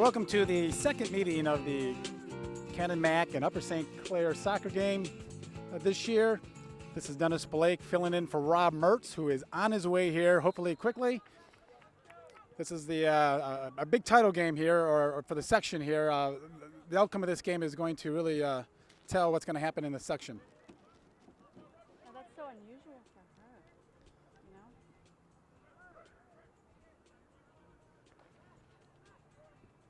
welcome to the second meeting of the Canon Mac and Upper St. Clair soccer game this year. This is Dennis Blake filling in for Rob Mertz, who is on his way here, hopefully quickly. This is the a big title game here, or for the section here. The outcome of this game is going to really tell what's going to happen in the section. Well, that's so unusual for her, you know?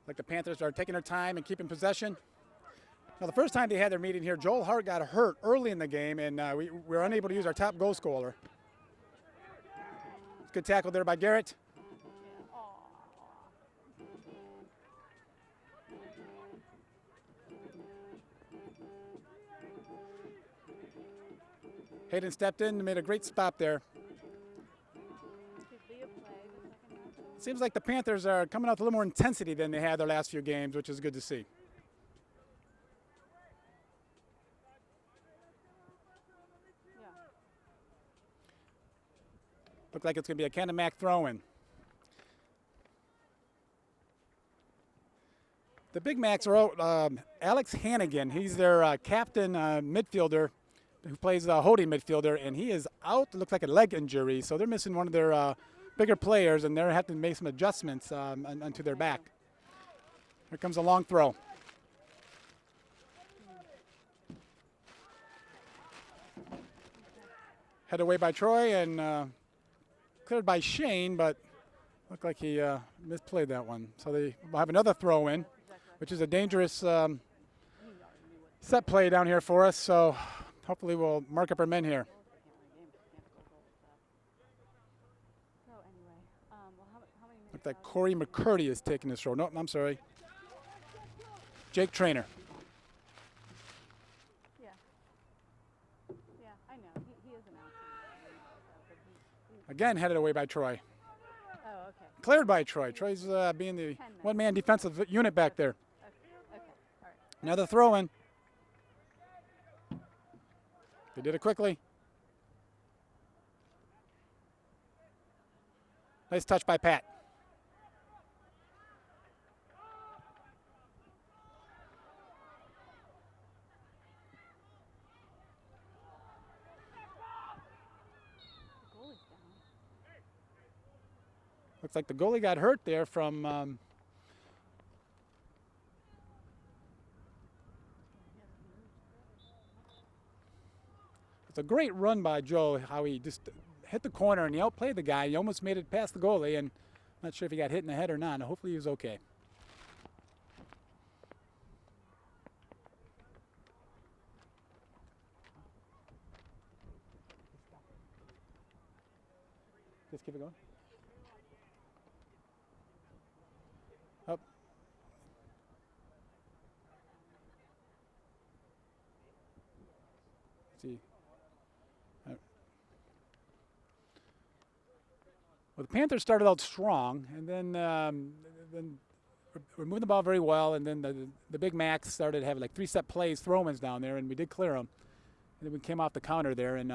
Like the Panthers are taking their time and keeping possession. Now, the first time they had their meeting here, Joel Hart got hurt early in the game, and we were unable to use our top goal scorer. Good tackle there by Garrett. Hayden stepped in and made a great stop there. Seems like the Panthers are coming out with a little more intensity than they had their last few games, which is good to see. Yeah. Look like it's going to be a Canon Mac throw-in. The Big Macs are out. Alex Hannigan, he's their captain midfielder, who plays holding midfielder, and he is out. It looks like a leg injury, so they're missing one of their bigger players, and they're having to make some adjustments onto their back. Here comes a long throw. Headed away by Troy and cleared by Shane, but looked like he misplayed that one. So they will have another throw in, which is a dangerous set play down here for us. So hopefully we'll mark up our men here. Looks like Corey McCurdy is taking this role. No, I'm sorry. Jake Trainer. Yeah. Yeah, I know. He is announcing. Again headed away by Troy. Oh, okay. Cleared by Troy. Troy's being the one-man defensive unit back there. Okay. All right. Another throw-in. They did it quickly. Nice touch by Pat. Looks like the goalie got hurt there from it's a great run by Joe, how he just hit the corner and he outplayed the guy. He almost made it past the goalie, and I'm not sure if he got hit in the head or not. Hopefully he was okay. Just keep it going. Up. Let's see. Well, the Panthers started out strong, and then we're moving the ball very well, and then the Big Macs started having like 3-set plays, throw-ins down there, and we did clear them. And then we came off the counter there and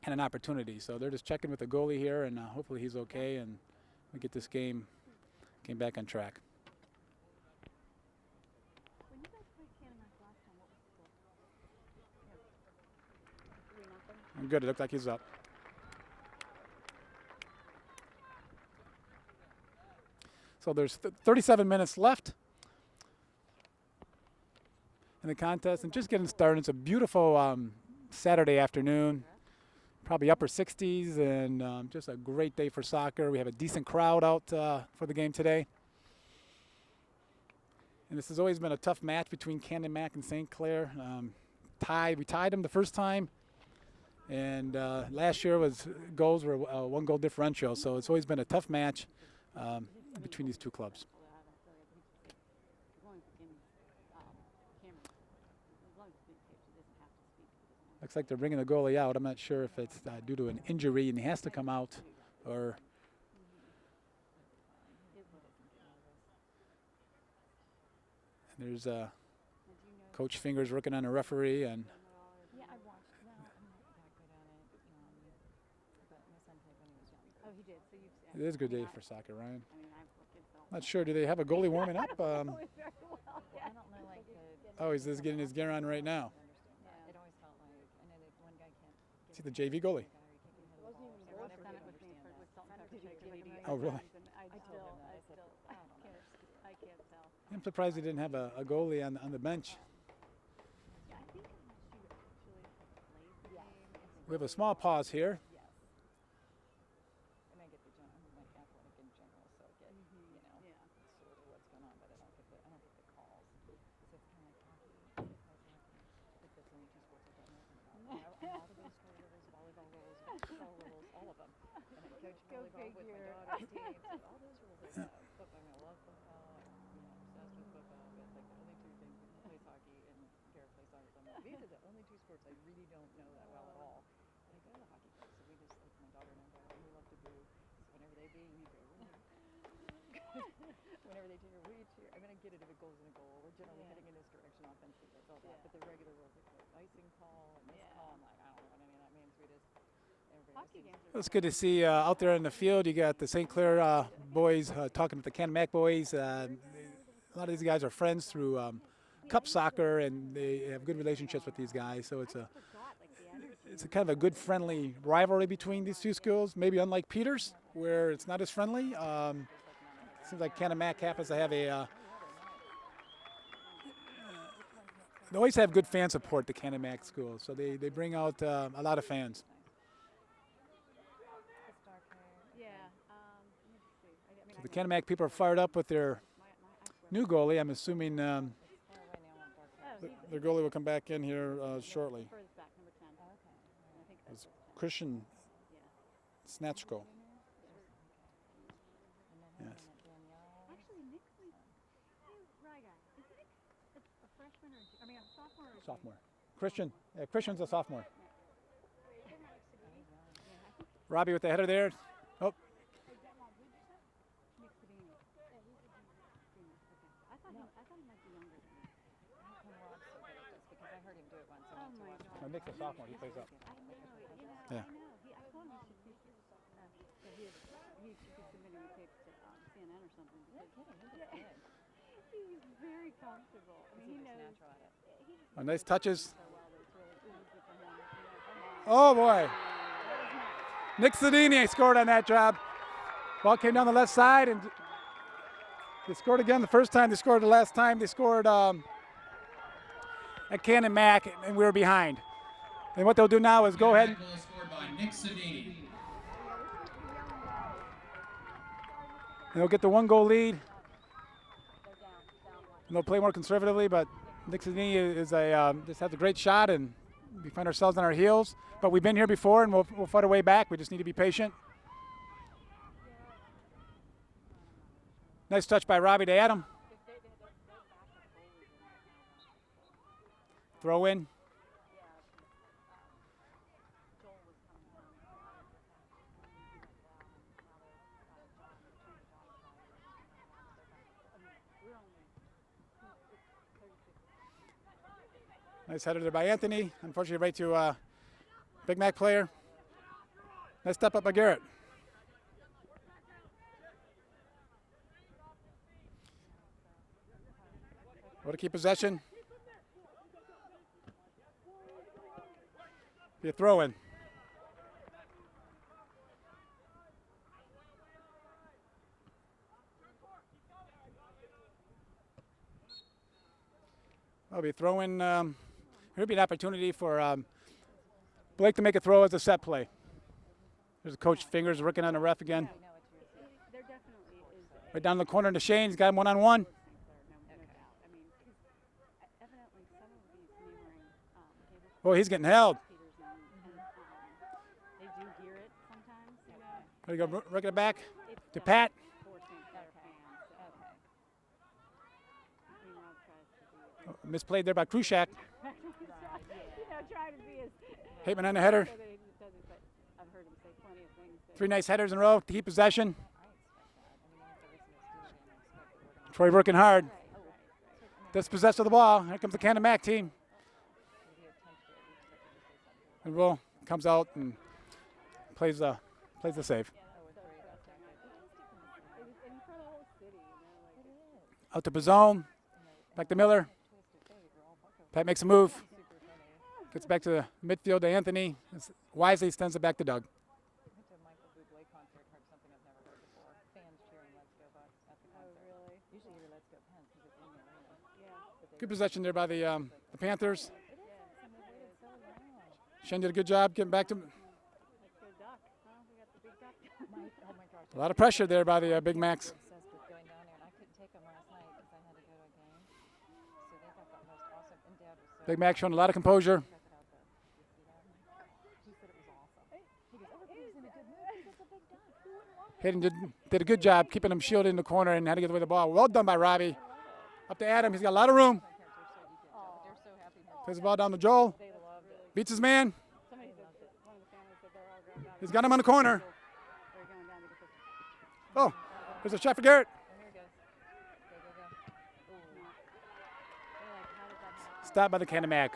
had an opportunity. So they're just checking with the goalie here, and hopefully he's okay, and we get this game back on track. When you guys played Canon Mac last time, what was the score? 3-0? Good. It looked like he's up. So there's 37 minutes left in the contest, and just getting started. It's a beautiful Saturday afternoon, probably upper 60s, and just a great day for soccer. We have a decent crowd out for the game today. And this has always been a tough match between Canon Mac and St. Clair. We tied them the first time, and last year goals were a 1-goal differential. So it's always been a tough match between these two clubs. Looks like they're bringing the goalie out. I'm not sure if it's due to an injury and he has to come out, or there's Coach Fingers working on a referee, and Yeah, I watched. No, I'm not that good at it. But my son played when he was young. Oh, he did. So you've seen. it is a good day for soccer, Ryan. I mean, I've kids that Not sure. Do they have a goalie warming up? Very well, yeah. I don't know, like Oh, he's just getting his gear on right now. It always felt like, and then one guy can't. See the JV goalie. Everyone's done it with me with salt and pepper shaker leading. Oh, really? I can't tell. I'm surprised they didn't have a goalie on the bench. Yeah, I think she actually played the game. We have a small pause here. Yes. And I get the I'm like athletic in general, so I get Yeah. sort of what's going on, but I don't get the calls. So it's kind of like hockey. I think that's the only two sports I don't know anything about. All the baseball rules, volleyball rules, basketball rules, all of them. And I coach Go volleyball with my figure. daughter's team, so all those rules I know. Football, I love football. I'm obsessed with football, but like the only two things plays hockey and Garrett plays soccer. So I'm like, these are the only two sports I really don't know that well at all. But I go to the hockey games, so we just like my daughter and I go, and we love to boo. So whenever they boo, we boo. Whenever they cheer, we cheer. I mean, I get it if it goes in a goal. We're generally heading in this direction offensively. That's all that. But the regular rules, like icing call and this call, I'm like, I don't know what any of that means. We just Hockey games are It's good to see out there in the field. You got the St. Clair boys talking with the Canon Mac boys. A lot of these guys are friends through cup soccer, and they have good relationships with these guys. So it's a kind of a good, friendly rivalry between these two schools. Maybe unlike Peters, where it's not as friendly. Seems like Canon Mac happens to have a. They always have good fan support, the Canon Mac school. So they bring out a lot of fans. Yeah. Let me just see. I mean, So the Canon Mac people are fired up with their new goalie. I'm assuming their goalie will come back in here shortly. furthest back, number 10. Okay. I think It's that's Christian yeah. Snatchko. Yes. Actually, Nick's Ryga. Is Nick a freshman or I mean, a sophomore or a Sophomore. Christian. Christian's a sophomore. Robbie with the header there. Oh, Nick Sedini. Okay. I thought he might be younger than me. How come Rob's so good at this? Because I heard him do it once. I Oh went to my watch God. no, Nick's a sophomore. He plays up. I know, Yeah. I know. I told him he should be, so he should be submitting the tapes to CNN or something. You're Because kidding. He was good. he's very comfortable. I mean, he He's knows natural at it. he just Oh, nice touches. so well that it's really easy for him. Come on. Oh boy. Nick Sedini scored on that job. Ball came down the left side, and they scored again the first time. They scored the last time. They scored at Canon Mac, and we were behind. And what they'll do now is go ahead. Goal scored by Nick Sedini. And they'll get the 1-goal lead. And they'll play more conservatively, but Nick Sedini is just has a great shot, and we find ourselves on our heels. But we've been here before, and we'll fight our way back. We just need to be patient. Nice touch by Robbie to Adam. Throw in. Nice header there by Anthony. Unfortunately, right to Big Mac player. Nice step up by Garrett. What a key possession. Be a throw in. That'll be a throw in. Here'll be an opportunity for Blake to make a throw as a set play. There's a coach fingers working on the ref again. There definitely is. Right down the corner to Shane. He's got him one-on-one. No doubt. I mean, evidently some of these neighboring cable Oh, he's getting held. Peters and they do hear it sometimes, you know. There you go, working it back It's to just Pat. for St. Clair fans. So. Meanwhile, tries to be Misplayed there by Krushak. trying to be as Hateman on the header. so that he doesn't, but I've heard him say plenty of things. That 3 nice headers in a row to keep possession. Troy working hard. Dispossessed of the ball. Here comes the Canon Mac team. And Will comes out and plays the save. and for the whole city, you know. Out to Pizzone. Back to Miller. Pat makes a move. Gets back to the midfield to Anthony. Wisely sends it back to Doug. Went to a Michael Bublé concert, heard something I've never heard before. Fans cheering Let's Go Bucks at the concert. Oh, really? Usually you hear Let's Go Pens because it's in the arena. Yeah. Good possession there by the Panthers. It is. And they waited so long. Shane did a good job getting back to Let's go Duck. Huh? We got the big Duck. Oh my gosh. a lot of pressure there by the Big Macs. Obsessed with going down there, and I couldn't take them last night because I had to go to a game. So they got the most awesome, and Dad was so. Big Mac showing a lot of composure. Check it out though. You see that? He said it was awesome. He goes, everybody's in a good mood because it's a big Duck. Who wouldn't want it? Hayden did a good job keeping him shielded in the corner and had to get away the ball. Well done by Robbie. Up to Adam. He's got a lot of room. My parents are so detailed, but they're so happy. Takes the ball down to Joel. They loved it. Beats his man. Somebody said, one of the families said they're all going down. He's got him on the corner. They're going down to get this. Oh, there's a shot for Garrett. Oh, here he goes. Go, go, go. Ooh. They're like, how did that happen? Stopped by the Canon Mac.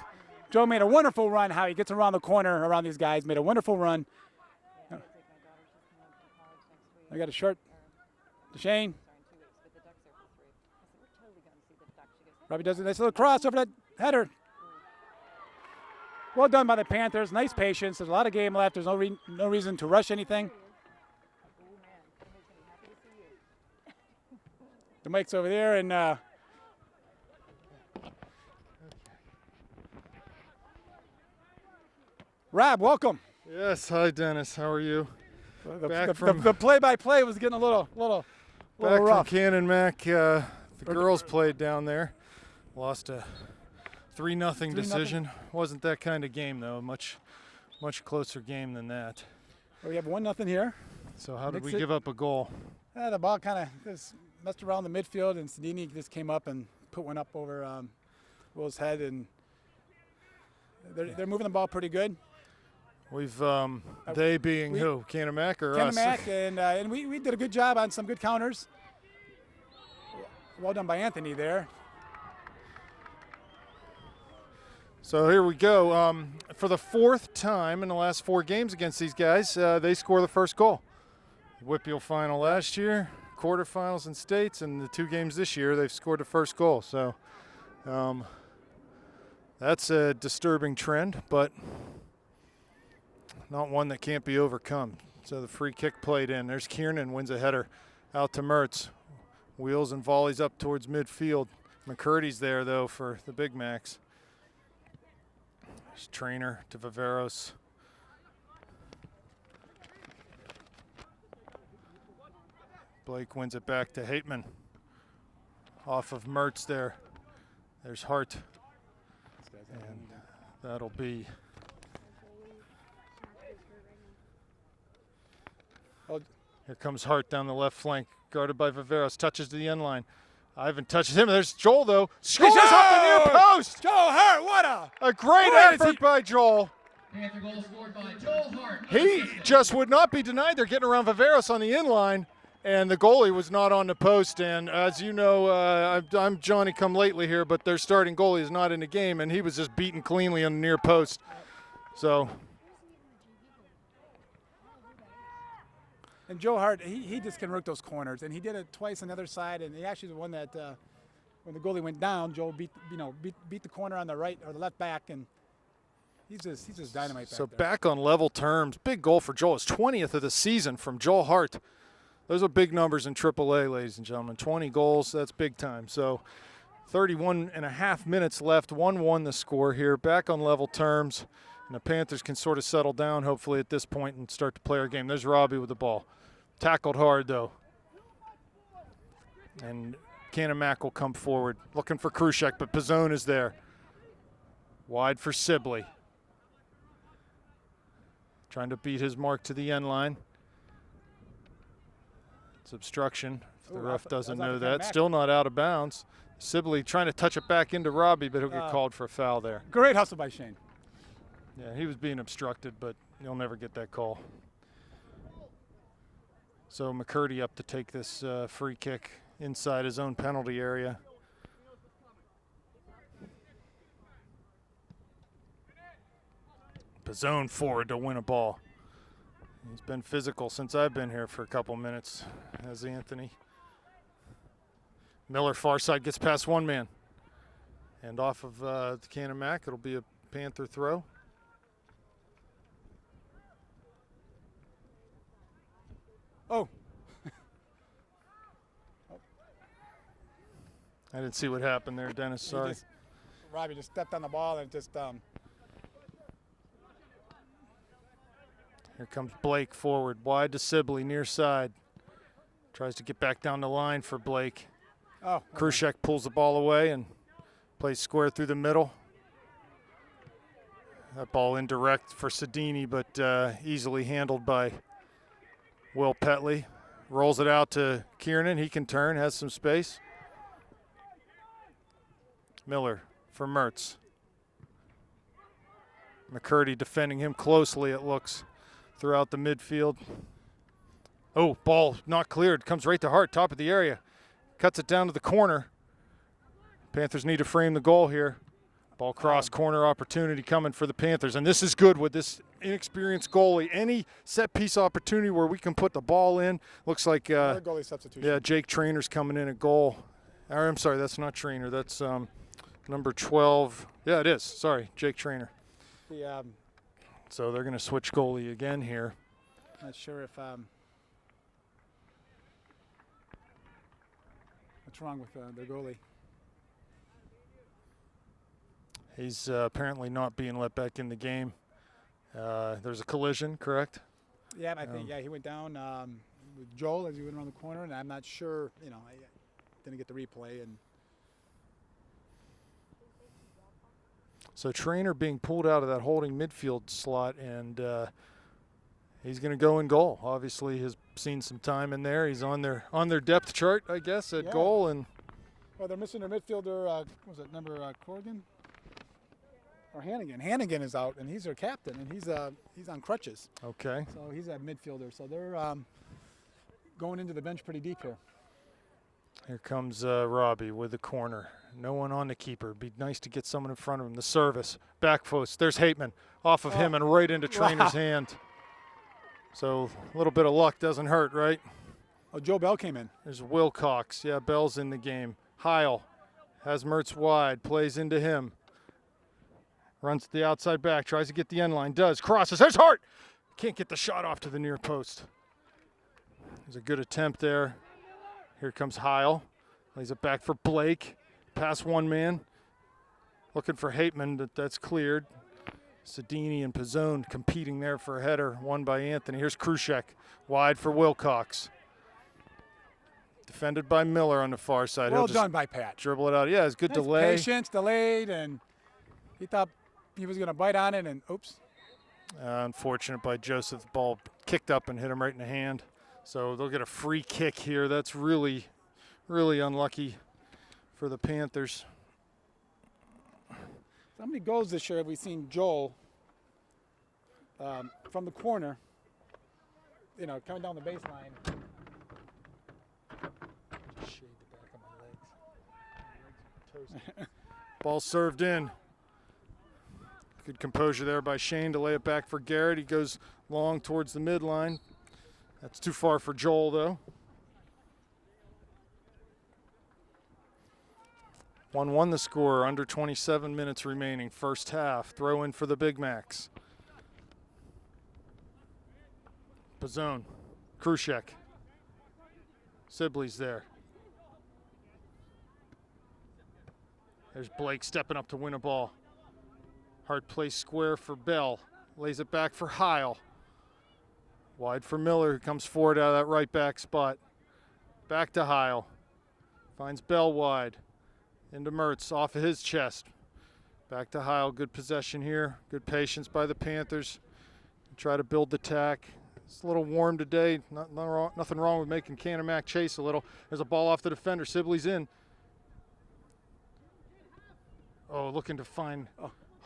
Joe made a wonderful run. How he gets around the corner around these guys. Made a wonderful run. Yeah, I'm gonna take my daughter. She's coming home from college next week. I got a short to Shane. Sorry, in 2 weeks, but the Ducks are for 3. I said, we're totally going to see the Ducks. She goes, Robbie does a nice little cross over that header. Well done by the Panthers. Nice patience. There's a lot of game left. There's no reason to rush anything. oh man, somebody's going to be happy to see you. The mic's over there, and Rob, welcome. Yes, hi Dennis. How are you? The play-by-play was getting a little Back from rough. Canon Mac. The girls played down there. Lost a 3-0 decision. Wasn't that kind of game though. Much closer game than that. We have 1-0 here. So how did we Mix it. give up a goal? The ball kind of just messed around the midfield, and Sedini just came up and put one up over Will's head, and they're moving the ball pretty good. We've they being who? Canon Mac or Canon us? Mac, and we did a good job on some good counters. Well done by Anthony there. So here we go. For the 4th time in the last 4 games against these guys, they score the first goal. Whitfield final last year, quarterfinals in states, and the 2 games this year they've scored the first goal. So that's a disturbing trend, but not one that can't be overcome. So the free kick played in. There's Kiernan, wins a header out to Mertz. Wheels and volleys up towards midfield. McCurdy's there though for the Big Macs. There's Trainer to Viveros. Blake wins it back to Hateman. Off of Mertz there. There's Hart. And that'll be here comes Hart down the left flank, guarded by Viveros, touches to the end line. Ivan touches him. There's Joel though. Scores off the near post. Joe Hart, what A great effort by Joel. Panther goal scored by Joel Hart. He just would not be denied. They're getting around Viveros on the in line, and the goalie was not on the post. And as you know, I'm Johnny come lately here, but their starting goalie is not in the game, and he was just beaten cleanly on the near post. So. And Joe Hart, he just can work those corners, and he did it twice on the other side. And he actually the one that when the goalie went down, Joe beat the corner on the right or the left back, and he's just dynamite. So back there. back on level terms, big goal for Joel. His 20th of the season from Joel Hart. Those are big numbers in AAA, ladies and gentlemen. 20 goals, that's big time. So 31 and a half minutes left, 1-1 the score here. Back on level terms, and the Panthers can sort of settle down hopefully at this point and start to play our game. There's Robbie with the ball. Tackled hard though. And Canon Mac will come forward, looking for Krushek, but Pizzone is there. Wide for Sibley. Trying to beat his mark to the end line. It's obstruction. If the ref doesn't know that. Still not out of bounds. Sibley trying to touch it back into Robbie, but he'll get called for a foul there. Great hustle by Shane. Yeah, he was being obstructed, but you'll never get that call. So McCurdy up to take this free kick inside his own penalty area. Pizzone forward to win a ball. He's been physical since I've been here for a couple minutes, has Anthony. Miller far side gets past one man. And off of the Canon Mac, it'll be a Panther throw. Oh, I didn't see what happened there, Dennis. Sorry. Robbie just stepped on the ball and just. Here comes Blake forward, wide to Sibley, near side. Tries to get back down the line for Blake. Oh, Krushek pulls the ball away and plays square through the middle. That ball indirect for Sedini, but easily handled by Will Petley. Rolls it out to Kiernan. He can turn, has some space. Miller for Mertz. McCurdy defending him closely, it looks, throughout the midfield. Oh, ball not cleared. Comes right to Hart, top of the area. Cuts it down to the corner. Panthers need to frame the goal here. Ball cross corner opportunity coming for the Panthers. And this is good with this inexperienced goalie. Any set piece opportunity where we can put the ball in. Looks like, goalie substitution. yeah, Jake Trainer's coming in at goal. Or, I'm sorry, that's not Trainer. That's number 12. Yeah, it is. Sorry, Jake Trainer. So they're going to switch goalie again here. Not sure if what's wrong with the goalie. He's apparently not being let back in the game. There's a collision, correct? Yeah, I think he went down with Joel as he went around the corner, and I'm not sure. I didn't get the replay. And so Trainer being pulled out of that holding midfield slot, and he's going to go in goal. Obviously, has seen some time in there. He's on their depth chart, I guess, at goal. And well, they're missing their midfielder. Was it number Corrigan or Hannigan? Hannigan is out, and he's their captain, and he's on crutches. okay. So he's a midfielder. So they're going into the bench pretty deep here. Here comes Robbie with the corner. No one on the keeper. Be nice to get someone in front of him. The service. Back post. There's Hateman. Off of him and right into Trainer's hand. So a little bit of luck doesn't hurt, right? Oh, Joe Bell came in. There's Wilcox. Yeah, Bell's in the game. Heil has Mertz wide. Plays into him. Runs to the outside back. Tries to get the end line. Does. Crosses. There's Hart. Can't get the shot off to the near post. There's a good attempt there. Here comes Heil. Lays it back for Blake. Past one man. Looking for Hateman, but that's cleared. Sedini and Pizzone competing there for a header. Won by Anthony. Here's Krushek. Wide for Wilcox. Defended by Miller on the far side. Well He'll done just by Pat. dribble it out. Yeah, it's good Nice delay. Patience, delayed, and he thought he was going to bite on it, and oops. Unfortunate by Joseph. The ball kicked up and hit him right in the hand. So they'll get a free kick here. That's really, really unlucky for the Panthers. How many goals this year have we seen Joel from the corner, coming down the baseline? Just shade the back of my legs. Ball served in. Good composure there by Shane to lay it back for Garrett. He goes long towards the midline. That's too far for Joel, though. 1-1 the score, under 27 minutes remaining, first half. Throw in for the Big Macs. Pizzone, Krushek. Sibley's there. There's Blake stepping up to win a ball. Hard play square for Bell. Lays it back for Heil. Wide for Miller, who comes forward out of that right back spot. Back to Heil. Finds Bell wide. Into Mertz, off of his chest. Back to Heil, good possession here. Good patience by the Panthers. Try to build the tack. It's a little warm today. Nothing wrong with making Canon Mac chase a little. There's a ball off the defender. Sibley's in. Oh, looking to find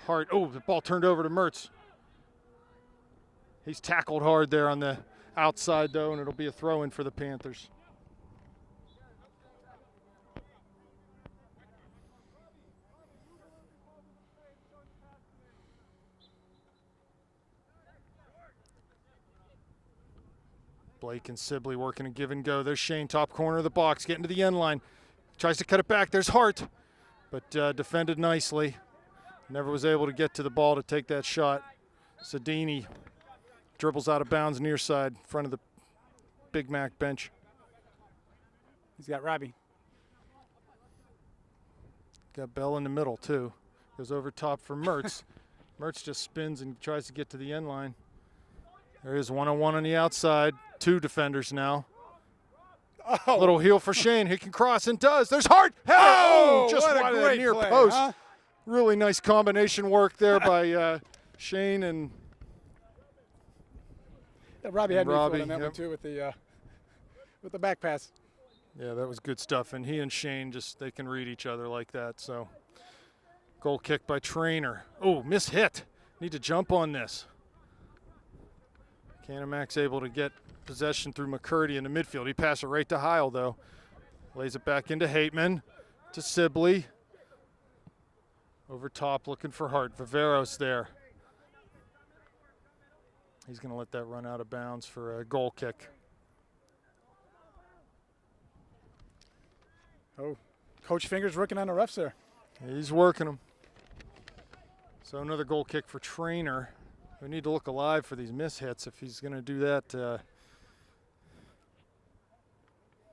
Hart. Oh, the ball turned over to Mertz. He's tackled hard there on the outside, though, and it'll be a throw-in for the Panthers. Blake and Sibley working a give and go. There's Shane, top corner of the box, getting to the end line. Tries to cut it back. There's Hart, but defended nicely. Never was able to get to the ball to take that shot. Sedini dribbles out of bounds near side, in front of the Big Mac bench. He's got Robbie. Got Bell in the middle, too. Goes over top for Mertz. Mertz just spins and tries to get to the end line. There is one-on-one on the outside. 2 defenders now. Oh. Little heel for Shane. He can cross and does. There's Hart. Oh, just what a wide of that great near play, post. huh? Really nice combination work there by Shane and Yeah, Robbie had me fooled Robbie, on that one yep. too with the back pass. yeah, that was good stuff. And he and Shane they can read each other like that. So goal kick by Trainer. Oh, miss hit. Need to jump on this. Canamac's able to get possession through McCurdy in the midfield. He passed it right to Heil, though. Lays it back into Hateman, to Sibley. Over top, looking for Hart. Viveros there. He's going to let that run out of bounds for a goal kick. Oh, Coach Fingers working on the refs there. He's working them. So another goal kick for Trainer. We need to look alive for these miss hits if he's going to do that.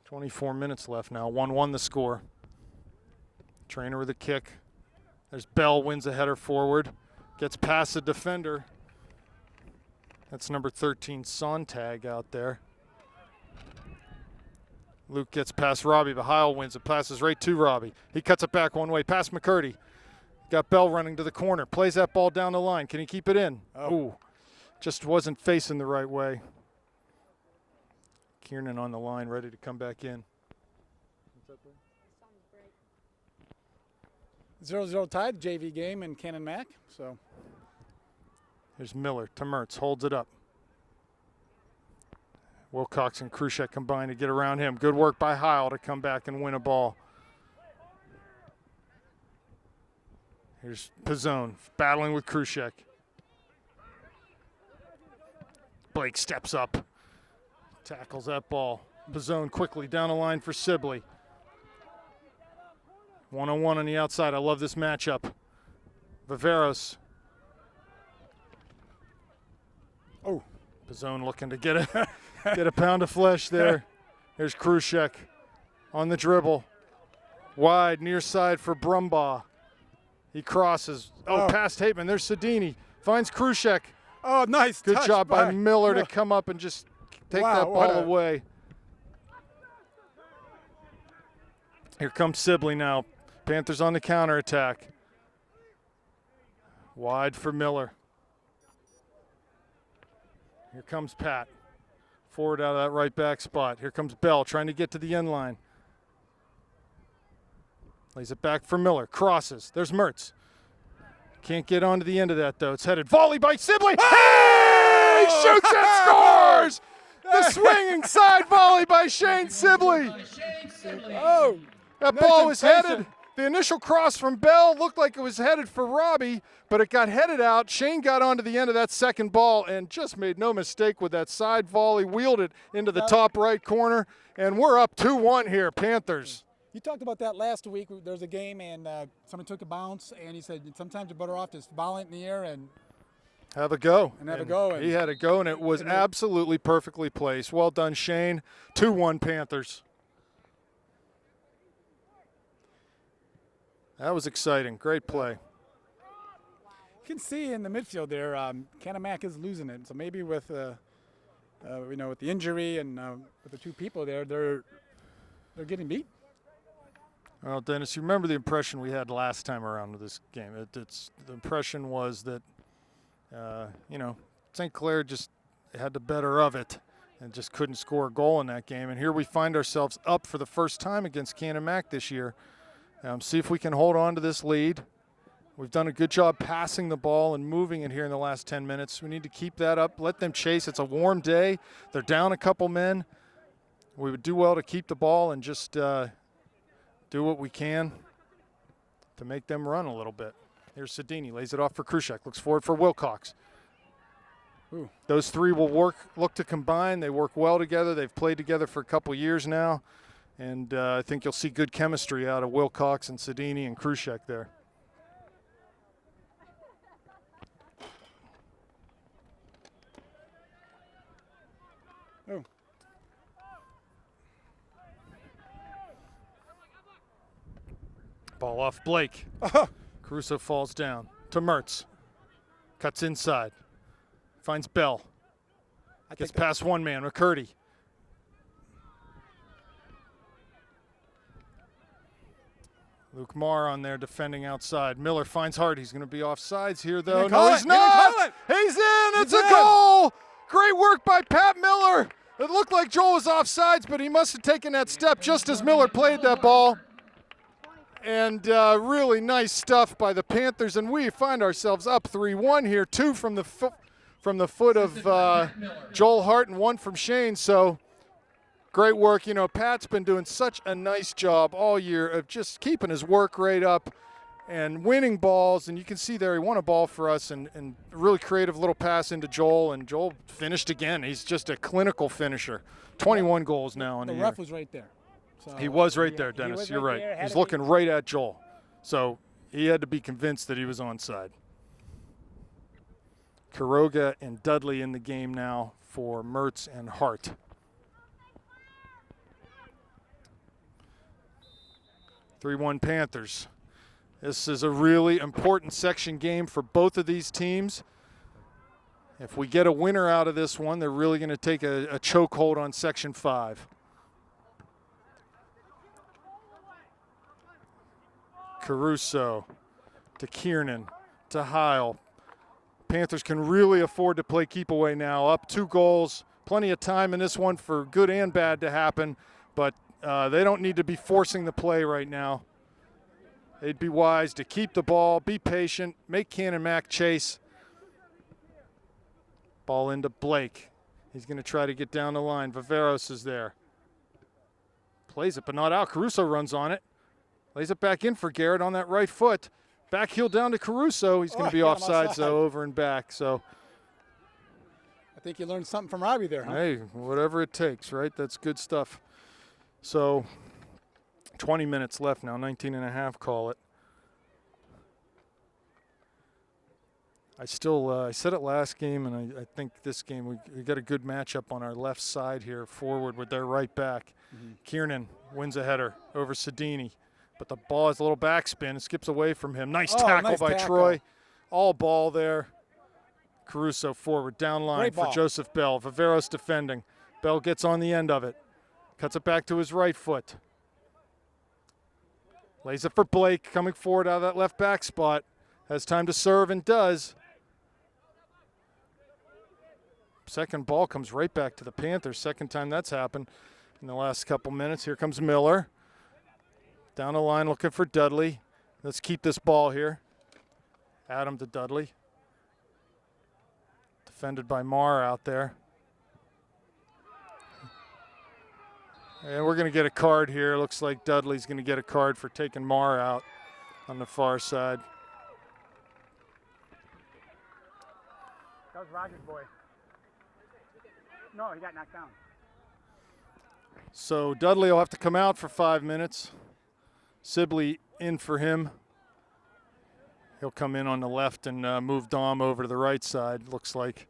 24 minutes left now. 1-1 the score. Trainer with a kick. There's Bell, wins the header forward. Gets past the defender. That's number 13, Sontag out there. Luke gets past Robbie, but Heil wins it. Passes right to Robbie. He cuts it back one way, past McCurdy. Got Bell running to the corner. Plays that ball down the line. Can he keep it in? Oh. Ooh, just wasn't facing the right way. Kiernan on the line, ready to come back in. 0-0 tied, JV game in Canon Mac. So Here's Miller to Mertz, holds it up. Wilcox and Krushek combine to get around him. Good work by Heil to come back and win a ball. Here's Pizzone battling with Krushek. Blake steps up, tackles that ball. Pizzone quickly down the line for Sibley. One-on-one on the outside. I love this matchup. Viveros. Oh, Pizzone looking to get a pound of flesh there. There's Krushek on the dribble. Wide, near side for Brumbaugh. He crosses. Oh, past Hateman. There's Sedini. Finds Krushek. oh, nice. Good touch job by Miller to come up and just take Wow, that what ball a- away. Here comes Sibley now. Panthers on the counterattack. Wide for Miller. Here comes Pat. Forward out of that right back spot. Here comes Bell trying to get to the end line. Lays it back for Miller. Crosses. There's Mertz. Can't get onto the end of that, though. It's headed. Volley by Sibley. Hey! He shoots and scores! The swinging side volley by Shane Sibley. Shane Sibley. Oh, That nice ball and was patient. headed. The initial cross from Bell looked like it was headed for Robbie, but it got headed out. Shane got onto the end of that second ball and just made no mistake with that side volley, wheeled it into the top right corner, and we're up 2-1 here, Panthers. You talked about that last week. There was a game, and someone took a bounce, and he said sometimes you're better off just volleying in the air and Have a go. And have a go, and- he had a go, and it was absolutely perfectly placed. Well done, Shane. 2-1 Panthers. That was exciting. Great play. you can see in the midfield there, Canamac is losing it. So maybe with, with the injury and with the 2 people there, they're getting beat. Well, Dennis, you remember the impression we had last time around with this game. The impression was that, St. Clair just had the better of it and just couldn't score a goal in that game. And here we find ourselves up for the first time against Canamac this year. See if we can hold on to this lead. We've done a good job passing the ball and moving it here in the last 10 minutes. We need to keep that up, let them chase. It's a warm day. They're down a couple men. We would do well to keep the ball and just do what we can to make them run a little bit. Here's Sedini, lays it off for Krushek, looks forward for Wilcox. Ooh. Those 3 will look to combine. They work well together. They've played together for a couple years now. And I think you'll see good chemistry out of Wilcox and Sedini and Krushek there. Oh. Ball off Blake. Caruso falls down to Mertz. Cuts inside. Finds Bell. Gets past one man, McCurdy. Luke Marr on there defending outside. Miller finds Hart. He's going to be offsides here, though. No, he's not. He's in. It's a goal. Great work by Pat Miller. It looked like Joel was offsides, but he must have taken that step just as Miller played that ball. And really nice stuff by the Panthers, and we find ourselves up 3-1 here. 2 from the foot of Joel Hart and 1 from Shane. So great work. You know, Pat's been doing such a nice job all year of just keeping his work rate up and winning balls. And you can see there he won a ball for us and a really creative little pass into Joel, and Joel finished again. He's just a clinical finisher. 21 goals now in the year. The ref was right there. So, he was right there, Dennis. You're right. He's looking right at Joel. So he had to be convinced that he was onside. Quiroga and Dudley in the game now for Mertz and Hart. (3-1) Panthers. This is a really important section game for both of these teams. If we get a winner out of this one, they're really going to take a chokehold on Section 5. Caruso to Kiernan to Heil. Panthers can really afford to play keep away now. Up 2 goals. Plenty of time in this one for good and bad to happen, but they don't need to be forcing the play right now. They'd be wise to keep the ball, be patient, make Canon Mac chase. Ball into Blake. He's going to try to get down the line. Viveros is there. Plays it, but not out. Caruso runs on it. Lays it back in for Garrett on that right foot. Back heel down to Caruso. He's going to be offside, so over and back. So I think you learned something from Robbie there, huh? Hey, whatever it takes, right? That's good stuff. So 20 minutes left now, 19 and a half, call it. I said it last game, and I think this game we got a good matchup on our left side here, forward with their right back. Kiernan wins a header over Sedini. But the ball has a little backspin. It skips away from him. Nice tackle by Troy. All ball there. Caruso forward, down line for Joseph Bell. Viveros defending. Bell gets on the end of it. Cuts it back to his right foot. Lays it for Blake, coming forward out of that left back spot. Has time to serve and does. Second ball comes right back to the Panthers. Second time that's happened in the last couple minutes. Here comes Miller. Down the line looking for Dudley. Let's keep this ball here. Adam to Dudley. Defended by Marr out there. And we're going to get a card here. Looks like Dudley's going to get a card for taking Marr out on the far side. That was Roger's boy. No, he got knocked down. So Dudley will have to come out for 5 minutes. Sibley in for him. He'll come in on the left and move Dom over to the right side, looks like.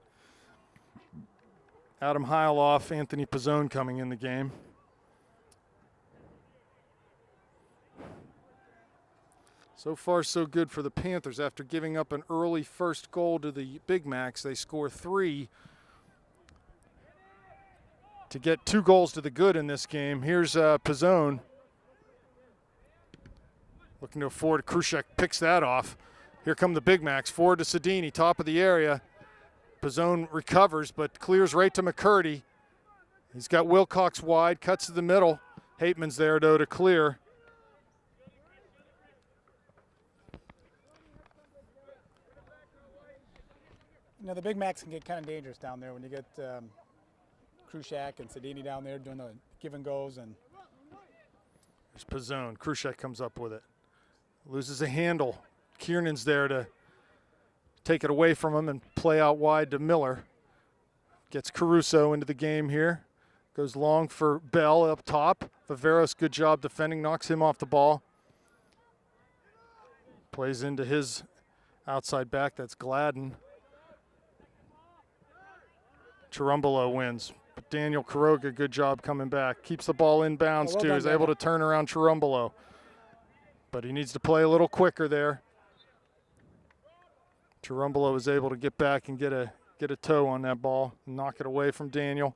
Adam Heil off, Anthony Pizzone coming in the game. So far, so good for the Panthers. After giving up an early first goal to the Big Macs, they score 3 to get 2 goals to the good in this game. Here's Pizzone. Looking to afford. Krushek picks that off. Here come the Big Macs. Forward to Sedini, top of the area. Pizzone recovers, but clears right to McCurdy. He's got Wilcox wide, cuts to the middle. Hateman's there, though, to clear. You know, the Big Macs can get kind of dangerous down there when you get Krushek and Sedini down there doing the give and goes. And there's Pizzone. Krushek comes up with it. Loses a handle. Kiernan's there to take it away from him and play out wide to Miller. Gets Caruso into the game here. Goes long for Bell up top. Viveros, good job defending, knocks him off the ball. Plays into his outside back, that's Gladden. Chirumbolo wins. But Daniel Quiroga, good job coming back. Keeps the ball in bounds, well too. done, Is able to turn around Chirumbolo. But he needs to play a little quicker there. Chirumbolo was able to get back and get a toe on that ball and knock it away from Daniel.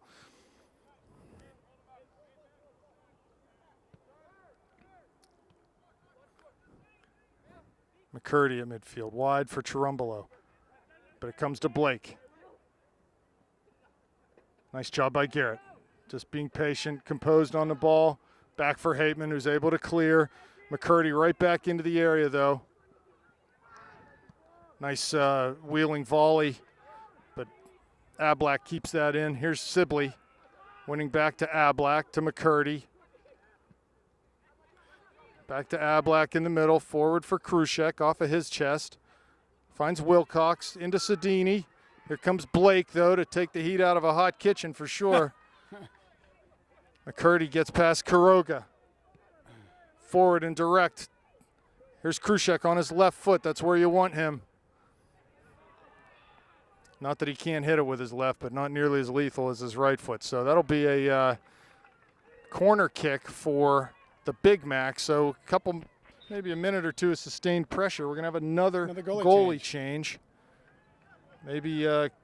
McCurdy at midfield, wide for Chirumbolo. But it comes to Blake. Nice job by Garrett. Just being patient, composed on the ball. Back for Hateman, who's able to clear. McCurdy right back into the area, though. Nice wheeling volley, but Ablak keeps that in. Here's Sibley, winning back to Ablak, to McCurdy. Back to Ablak in the middle, forward for Krushek, off of his chest. Finds Wilcox, into Sedini. Here comes Blake, though, to take the heat out of a hot kitchen for sure. McCurdy gets past Quiroga. Forward and direct. Here's Krushek on his left foot. That's where you want him. Not that he can't hit it with his left, but not nearly as lethal as his right foot. So that'll be a corner kick for the Big Mac. So a couple, maybe a minute or two of sustained pressure. We're going to have another goalie change. Maybe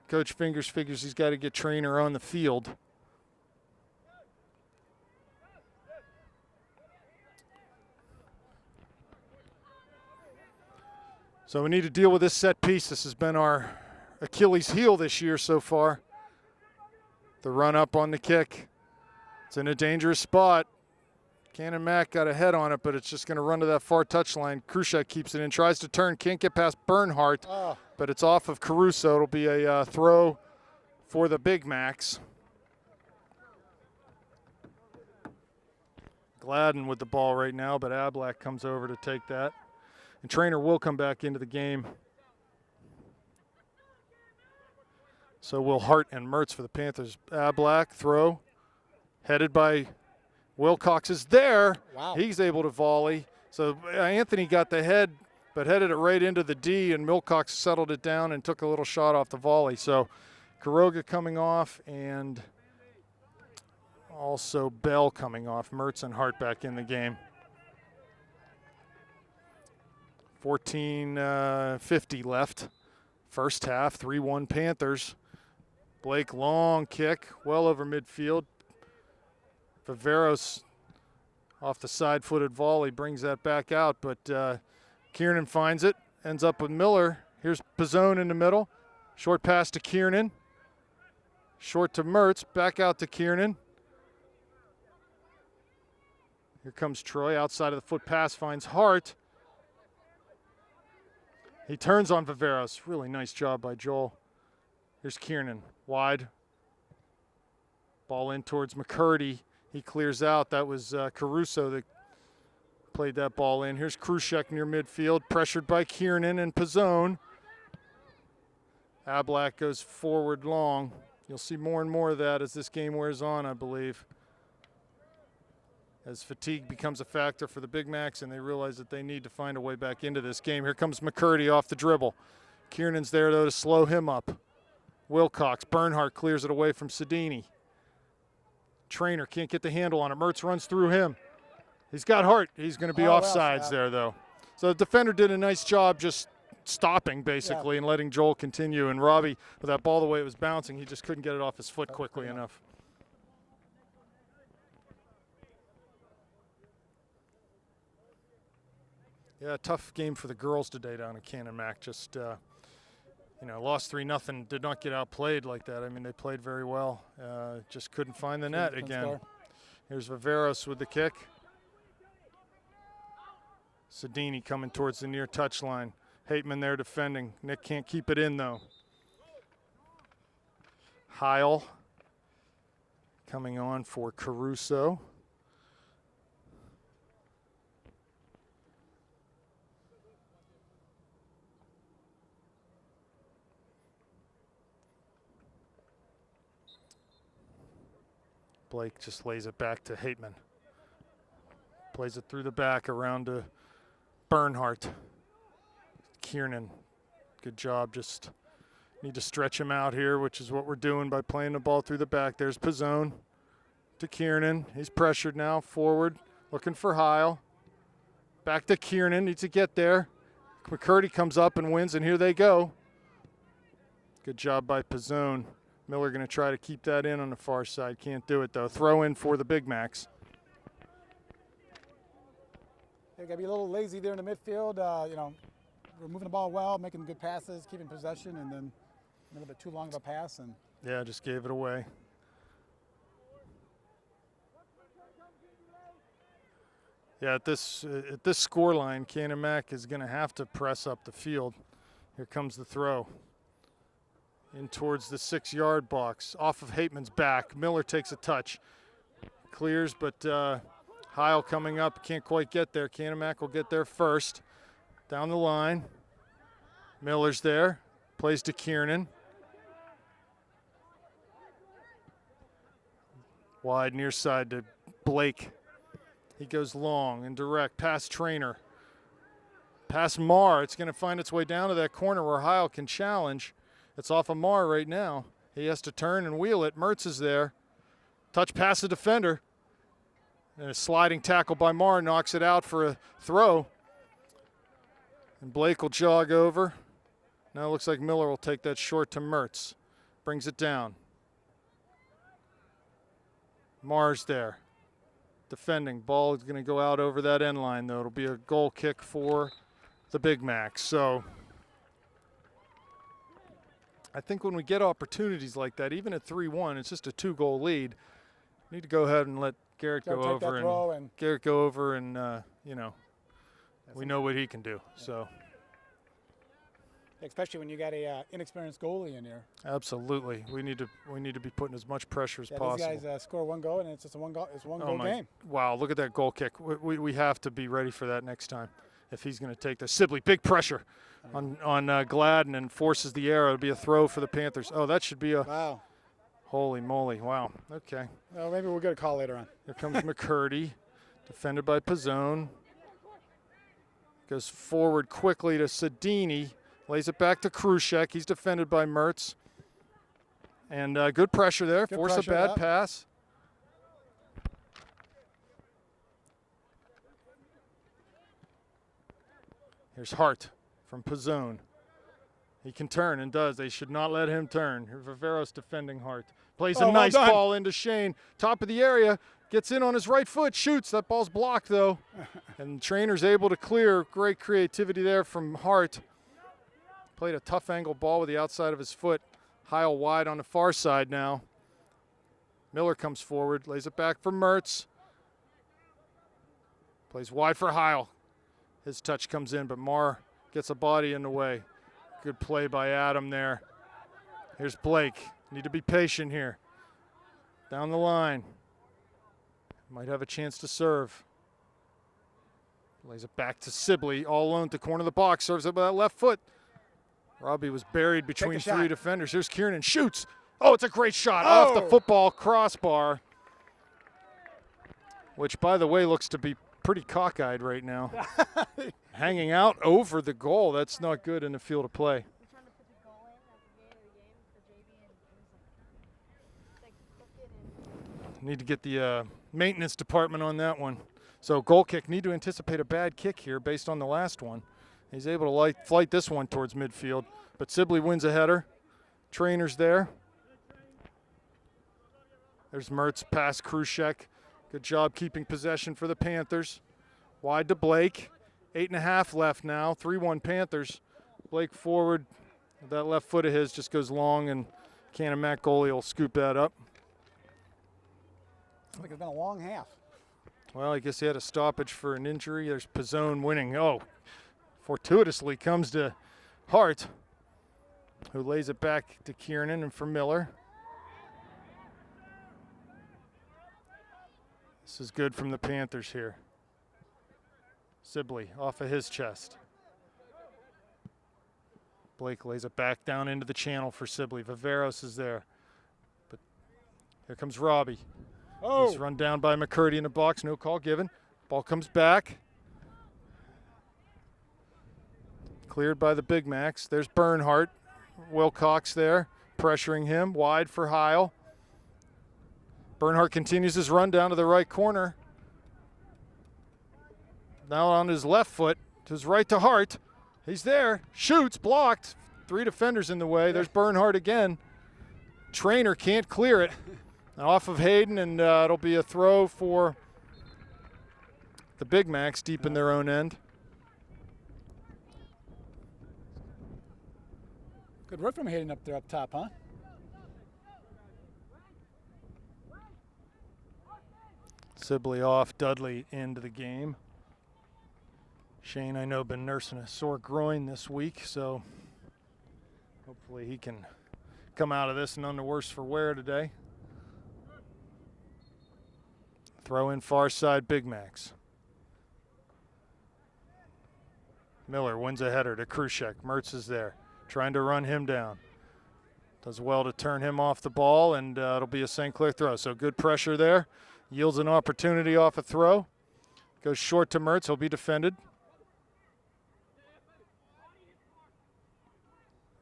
Coach Fingers figures he's got to get Trainer on the field. So we need to deal with this set piece. This has been our Achilles heel this year so far. The run up on the kick. It's in a dangerous spot. Canon Mac got a head on it, but it's just going to run to that far touchline. Krushek keeps it in, tries to turn, can't get past Bernhardt, but it's off of Caruso. It'll be a throw for the Big Macs. Gladden with the ball right now, but Ablak comes over to take that. And Trainer will come back into the game. So will Hart and Mertz for the Panthers. Ablak, throw, headed by Wilcox is there. Wow. He's able to volley. So Anthony got the head, but headed it right into the D, and Wilcox settled it down and took a little shot off the volley. So Quiroga coming off, and also Bell coming off. Mertz and Hart back in the game. 14:50 left. First half, 3-1 Panthers. Blake, long kick, well over midfield. Viveros off the side-footed volley brings that back out, but Kiernan finds it, ends up with Miller. Here's Pizzone in the middle. Short pass to Kiernan. Short to Mertz, back out to Kiernan. Here comes Troy, outside of the foot pass, finds Hart. He turns on Viveros. Really nice job by Joel. Here's Kiernan, wide. Ball in towards McCurdy. He clears out. That was Caruso that played that ball in. Here's Krushek near midfield, pressured by Kiernan and Pizzone. Ablak goes forward long. You'll see more and more of that as this game wears on, I believe. As fatigue becomes a factor for the Big Macs and they realize that they need to find a way back into this game. Here comes McCurdy off the dribble. Kiernan's there, though, to slow him up. Wilcox, Bernhardt clears it away from Sedini. Trainer can't get the handle on it. Mertz runs through him. He's got Hart. He's going to be offsides there, though. So the defender did a nice job just stopping, basically, and letting Joel continue. And Robbie, with that ball the way it was bouncing, he just couldn't get it off his foot quickly enough. Yeah, tough game for the girls today down at Canon Mac. Just, lost 3-0. Did not get outplayed like that. I mean, they played very well. Just couldn't find the net again. Here's Viveros with the kick. Sedini coming towards the near touchline. Hateman there defending. Nick can't keep it in, though. Heil coming on for Caruso. Blake just lays it back to Hateman. Plays it through the back around to Bernhardt. Kiernan, good job. Just need to stretch him out here, which is what we're doing by playing the ball through the back. There's Pizzone to Kiernan. He's pressured now, forward, looking for Heil. Back to Kiernan, needs to get there. McCurdy comes up and wins, and here they go. Good job by Pizzone. Miller going to try to keep that in on the far side. Can't do it, though. Throw in for the Big Macs. They got to be a little lazy there in the midfield. You know, we're moving the ball well, making good passes, keeping possession, and then a little bit too long of a pass. And yeah, just gave it away. Yeah, at this score line, Canon Mac is going to have to press up the field. Here comes the throw. In towards the 6-yard box, off of Hateman's back. Miller takes a touch. Clears, but Heil coming up, can't quite get there. Canon Mac will get there first. Down the line. Miller's there. Plays to Kiernan. Wide near side to Blake. He goes long and direct, past Trainer. Past Marr, it's going to find its way down to that corner where Heil can challenge. It's off of Marr right now. He has to turn and wheel it. Mertz is there. Touch past the defender. And a sliding tackle by Marr knocks it out for a throw. And Blake will jog over. Now it looks like Miller will take that short to Mertz. Brings it down. Marr's there. Defending. Ball is going to go out over that end line, though. It'll be a goal kick for the Big Macs. So I think when we get opportunities like that, even at 3-1, it's just a 2-goal lead. We need to go ahead and let Garrett go over and Garrett go over and you know, we know what he can do. Yeah. So especially when you got a inexperienced goalie in there. Absolutely, we need to be putting as much pressure as possible. These guys score 1 goal and it's just a one goal game. Wow, look at that goal kick. We have to be ready for that next time. If he's going to take the Sibley, big pressure on Gladden and forces the arrow. It'll be a throw for the Panthers. Oh, that should be a wow. Holy moly! Wow. Okay. Well, maybe we'll get a call later on. Here comes McCurdy, defended by Pizzone. Goes forward quickly to Sedini. Lays it back to Krushek. He's defended by Mertz. And good pressure there. Force a bad pass. Here's Hart from Pizzone. He can turn and does. They should not let him turn. Viveros defending Hart. Plays a nice ball into Shane. Top of the area. Gets in on his right foot. Shoots. That ball's blocked, though. And Trainer's able to clear. Great creativity there from Hart. Played a tough angle ball with the outside of his foot. Heil wide on the far side now. Miller comes forward. Lays it back for Mertz. Plays wide for Heil. His touch comes in, but Marr gets a body in the way. Good play by Adam there. Here's Blake. Need to be patient here. Down the line. Might have a chance to serve. Lays it back to Sibley, all alone at the corner of the box. Serves it with that left foot. Robbie was buried between 3 defenders. Here's Kiernan. Shoots. Oh, it's a great shot off the football crossbar. Which, by the way, looks to be pretty cockeyed right now. Hanging out over the goal. That's not good in the field of play. Need to get the maintenance department on that one. So goal kick. Need to anticipate a bad kick here based on the last one. He's able to flight this one towards midfield. But Sibley wins a header. Trainer's there. There's Mertz past Krushek. Good job keeping possession for the Panthers. Wide to Blake. 8.5 left now. 3-1 Panthers. Blake forward. That left foot of his just goes long, and Canon Mac goalie will scoop that up. I think it's been a long half. Well, I guess he had a stoppage for an injury. There's Pizzone winning. Oh, fortuitously comes to Hart, who lays it back to Kiernan and for Miller. This is good from the Panthers here. Sibley off of his chest. Blake lays it back down into the channel for Sibley. Viveros is there. But here comes Robbie. He's run down by McCurdy in the box. No call given. Ball comes back. Cleared by the Big Macs. There's Bernhardt. Wilcox there, pressuring him. Wide for Heil. Bernhardt continues his run down to the right corner. Now on his left foot, to his right to Hart. He's there. Shoots, blocked. 3 defenders in the way. There's Bernhardt again. Trainer can't clear it. Off of Hayden, and it'll be a throw for the Big Macs deep in their own end. Good work from Hayden up there up top, huh? Sibley off, Dudley into the game. Shane, I know, been nursing a sore groin this week, so hopefully he can come out of this none the worse for wear today. Throw in far side, Big Macs. Miller wins a header to Krushek. Mertz is there, trying to run him down. Does well to turn him off the ball, and it'll be a St. Clair throw. So good pressure there. Yields an opportunity off a throw. Goes short to Mertz. He'll be defended.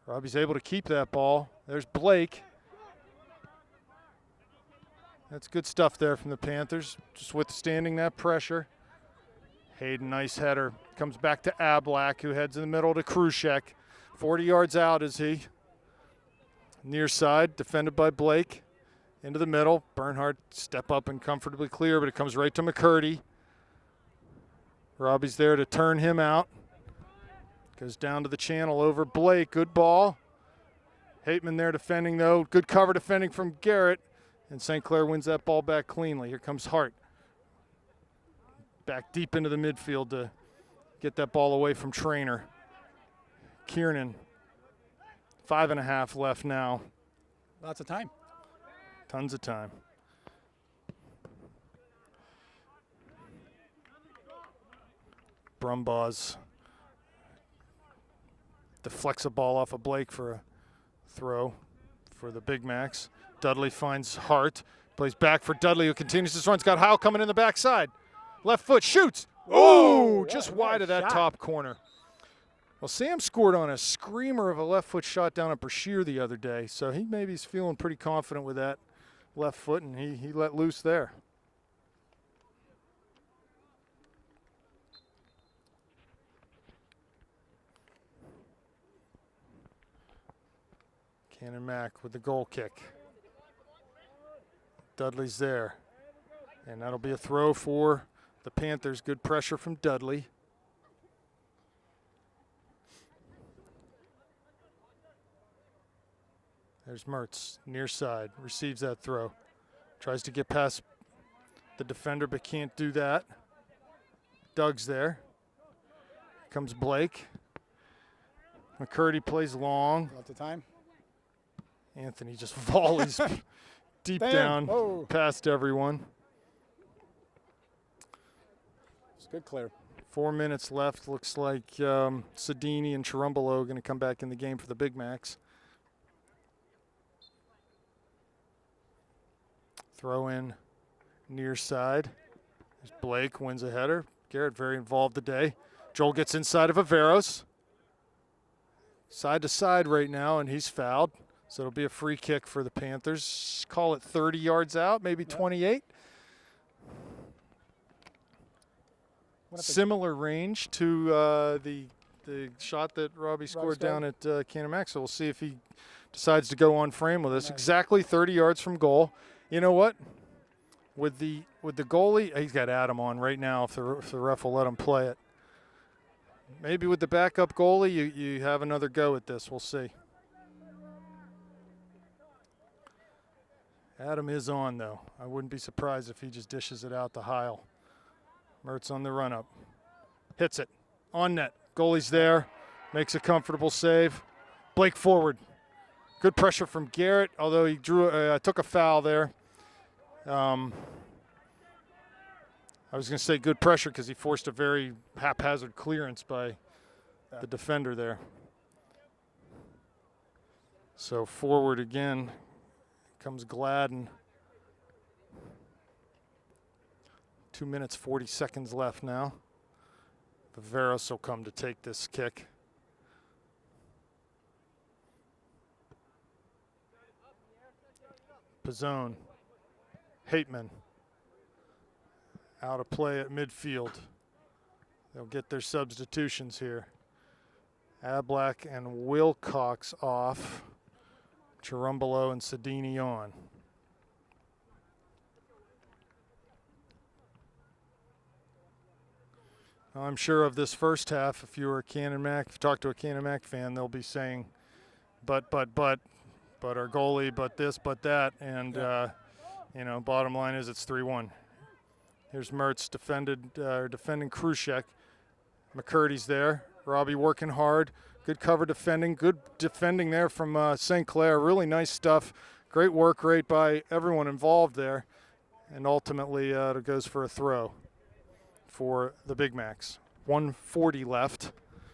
Robbie's able to keep that ball. There's Blake. That's good stuff there from the Panthers, just withstanding that pressure. Hayden, nice header. Comes back to Ablak, who heads in the middle to Krushek. 40 yards out is he. Near side, defended by Blake. Into the middle. Bernhardt step up and comfortably clear, but it comes right to McCurdy. Robbie's there to turn him out. Goes down to the channel over Blake. Good ball. Hateman there defending, though. Good cover defending from Garrett. And St. Clair wins that ball back cleanly. Here comes Hart. Back deep into the midfield to get that ball away from Trainer. Kiernan. 5.5 left now. Lots of time. Tons of time. Brumbaugh's deflects a ball off of Blake for a throw for the Big Macs. Dudley finds Hart. Plays back for Dudley, who continues his run. He's got Howe coming in the backside. Left foot, shoots. Oh, just wide of that top corner. Well, Sam scored on a screamer of a left foot shot down at Brashear the other day, so he maybe is feeling pretty confident with that left foot, and he let loose there. Canon Mac with the goal kick. Dudley's there. And that'll be a throw for the Panthers. Good pressure from Dudley. There's Mertz, near side, receives that throw. Tries to get past the defender, but can't do that. Doug's there. Comes Blake. McCurdy plays long. Lots of time. Anthony just volleys deep down past everyone. It's good clear. 4 minutes left. Looks like Sedini and Chirumbolo are going to come back in the game for the Big Macs. Throw in near side. There's Blake, wins a header. Garrett very involved today. Joel gets inside of Averos. Side to side right now, and he's fouled. So it'll be a free kick for the Panthers. Call it 30 yards out, maybe 28. Similar range to the shot that Robbie scored down at Canon Mac. So we'll see if he decides to go on frame with us. Exactly 30 yards from goal. You know what? With the goalie, he's got Adam on right now if the ref will let him play it. Maybe with the backup goalie, you have another go at this. We'll see. Adam is on, though. I wouldn't be surprised if he just dishes it out to Heil. Mertz on the run-up. Hits it. On net. Goalie's there. Makes a comfortable save. Blake forward. Good pressure from Garrett, although he took a foul there. I was going to say good pressure because he forced a very haphazard clearance by the defender there. So forward again comes Gladden. 2 minutes, 40 seconds left now. Viveros will come to take this kick. Pizzone. Hateman. Out of play at midfield. They'll get their substitutions here. Ablak and Wilcox off. Chirumbolo and Sedini on. I'm sure of this first half, if you were a Canon Mac, if you talk to a Canon Mac fan, they'll be saying, but our goalie, but this, but that. And, you know, bottom line is it's 3-1. Here's Mertz defending Krushek. McCurdy's there. Robbie working hard. Good cover defending. Good defending there from St. Clair. Really nice stuff. Great work rate by everyone involved there. And ultimately it goes for a throw for the Big Macs. 1:40 left,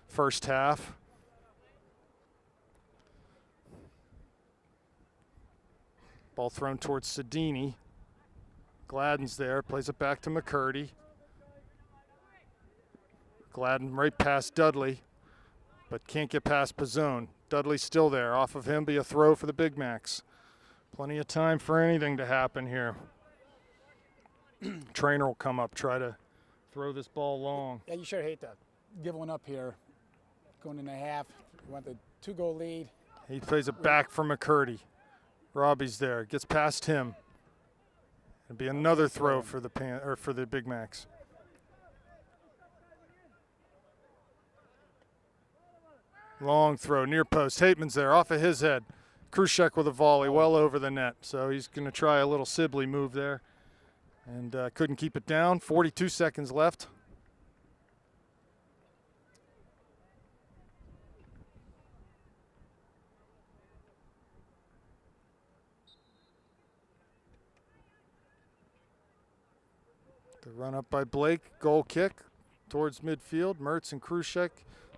first half. Ball thrown towards Sedini. Gladden's there, plays it back to McCurdy. Gladden right past Dudley, but can't get past Pizzone. Dudley's still there. Off of him, be a throw for the Big Macs. Plenty of time for anything to happen here. Trainer will come up, try to throw this ball long. Yeah, you sure hate to give one up here. Going in a half, you want the 2-goal lead. He plays it back for McCurdy. Robbie's there, gets past him. It'll be another throw for the Big Macs. Long throw, near post. Hateman's there, off of his head. Krushek with a volley, well over the net. So he's going to try a little Sibley move there. And couldn't keep it down. 42 seconds left. The run up by Blake, goal kick towards midfield. Mertz and Krushek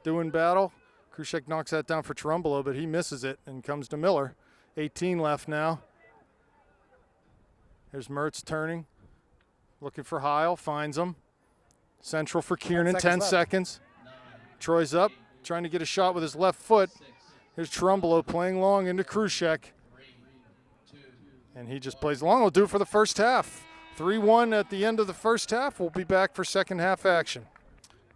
doing battle. Krushek knocks that down for Chirumbolo, but he misses it and comes to Miller. 18 left now. There's Mertz turning. Looking for Heil, finds him. Central for Kiernan, 10 seconds. Troy's up, trying to get a shot with his left foot. Here's Chirumbolo playing long into Krushek. And he just plays long. We'll do it for the first half. 3-1 at the end of the first half. We'll be back for second half action.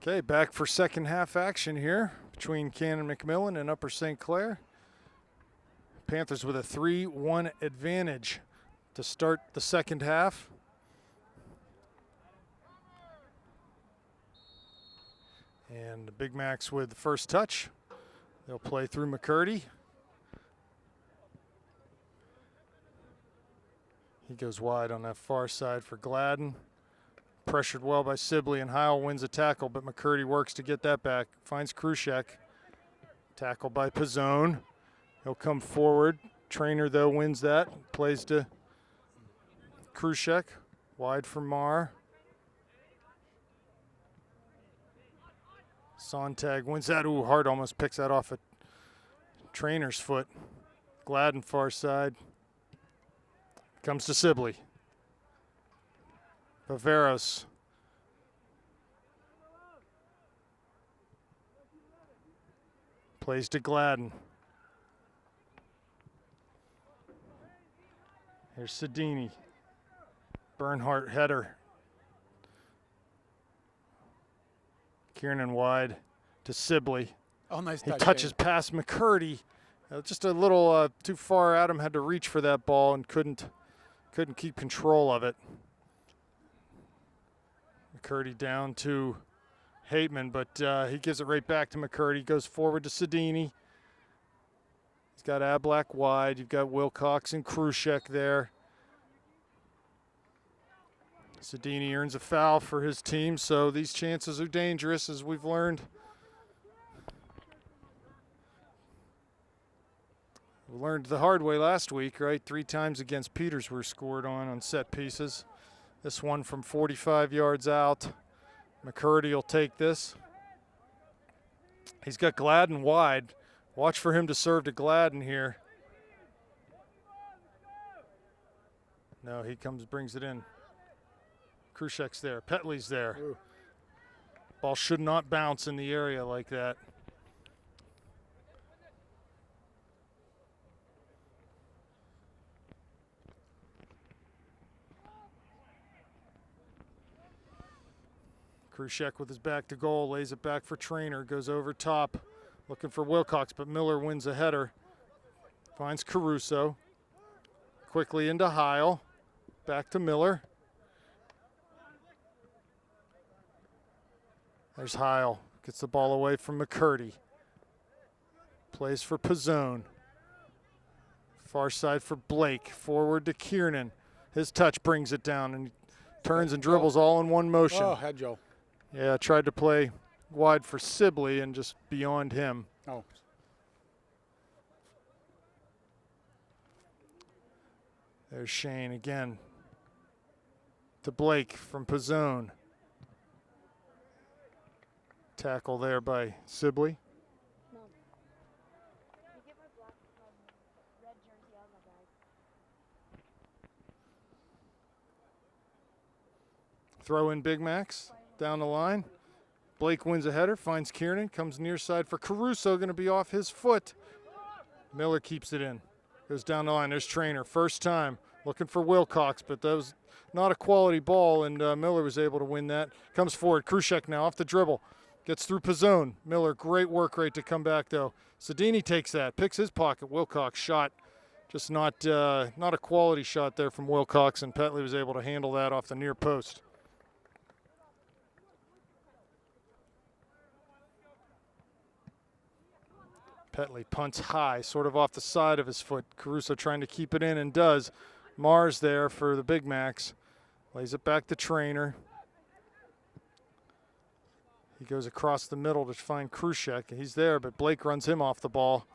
Okay, back for second half action here between Canon McMillan and Upper St. Clair. Panthers with a 3-1 advantage to start the second half. And the Big Macs with the first touch. They'll play through McCurdy. He goes wide on that far side for Gladden. Pressured well by Sibley, and Heil wins a tackle, but McCurdy works to get that back. Finds Krushek. Tackle by Pizzone. He'll come forward. Trainer, though, wins that. Plays to Krushek. Wide for Marr. Sontag wins that. Ooh, Hart almost picks that off a Trainer's foot. Gladden far side. Comes to Sibley. Viveros. Plays to Gladden. Here's Sedini. Bernhardt header. Kiernan wide to Sibley. Oh, nice He touch. touches Dave. past McCurdy. Just a little too far. Adam had to reach for that ball and couldn't keep control of it. McCurdy down to Hateman, but he gives it right back to McCurdy. Goes forward to Sedini. He's got Ablak wide. You've got Wilcox and Krushek there. Sedini earns a foul for his team, so these chances are dangerous, as we've learned. We learned the hard way last week, right? 3 times against Peters were scored on set pieces. This one from 45 yards out. McCurdy will take this. He's got Gladden wide. Watch for him to serve to Gladden here. No, he brings it in. Krushek's there. Petley's there. Ooh. Ball should not bounce in the area like that. Krushek with his back to goal, lays it back for Trainer, goes over top, looking for Wilcox, but Miller wins a header. Finds Caruso. Quickly into Heil. Back to Miller. There's Heil. Gets the ball away from McCurdy. Plays for Pizzone. Far side for Blake. Forward to Kiernan. His touch brings it down and turns and dribbles all in one motion. Oh, head Joe. Yeah, tried to play wide for Sibley and just beyond him. Oh. There's Shane again. To Blake from Pizzone. Tackle there by Sibley. Throw in Big Max down the line. Blake wins a header, finds Kiernan, comes near side for Caruso, going to be off his foot. Miller keeps it in. Goes down the line. There's Trainer. First time looking for Wilcox, but that was not a quality ball, and Miller was able to win that. Comes forward. Krushek now off the dribble. Gets through Pizzone. Miller, great work rate to come back, though. Sedini takes that, picks his pocket. Wilcox shot. Just not a quality shot there from Wilcox, and Petley was able to handle that off the near post. Petley punts high, sort of off the side of his foot. Caruso trying to keep it in and does. Mars there for the Big Max. Lays it back to Trainer. He goes across the middle to find Krushek. He's there, but Blake runs him off the ball.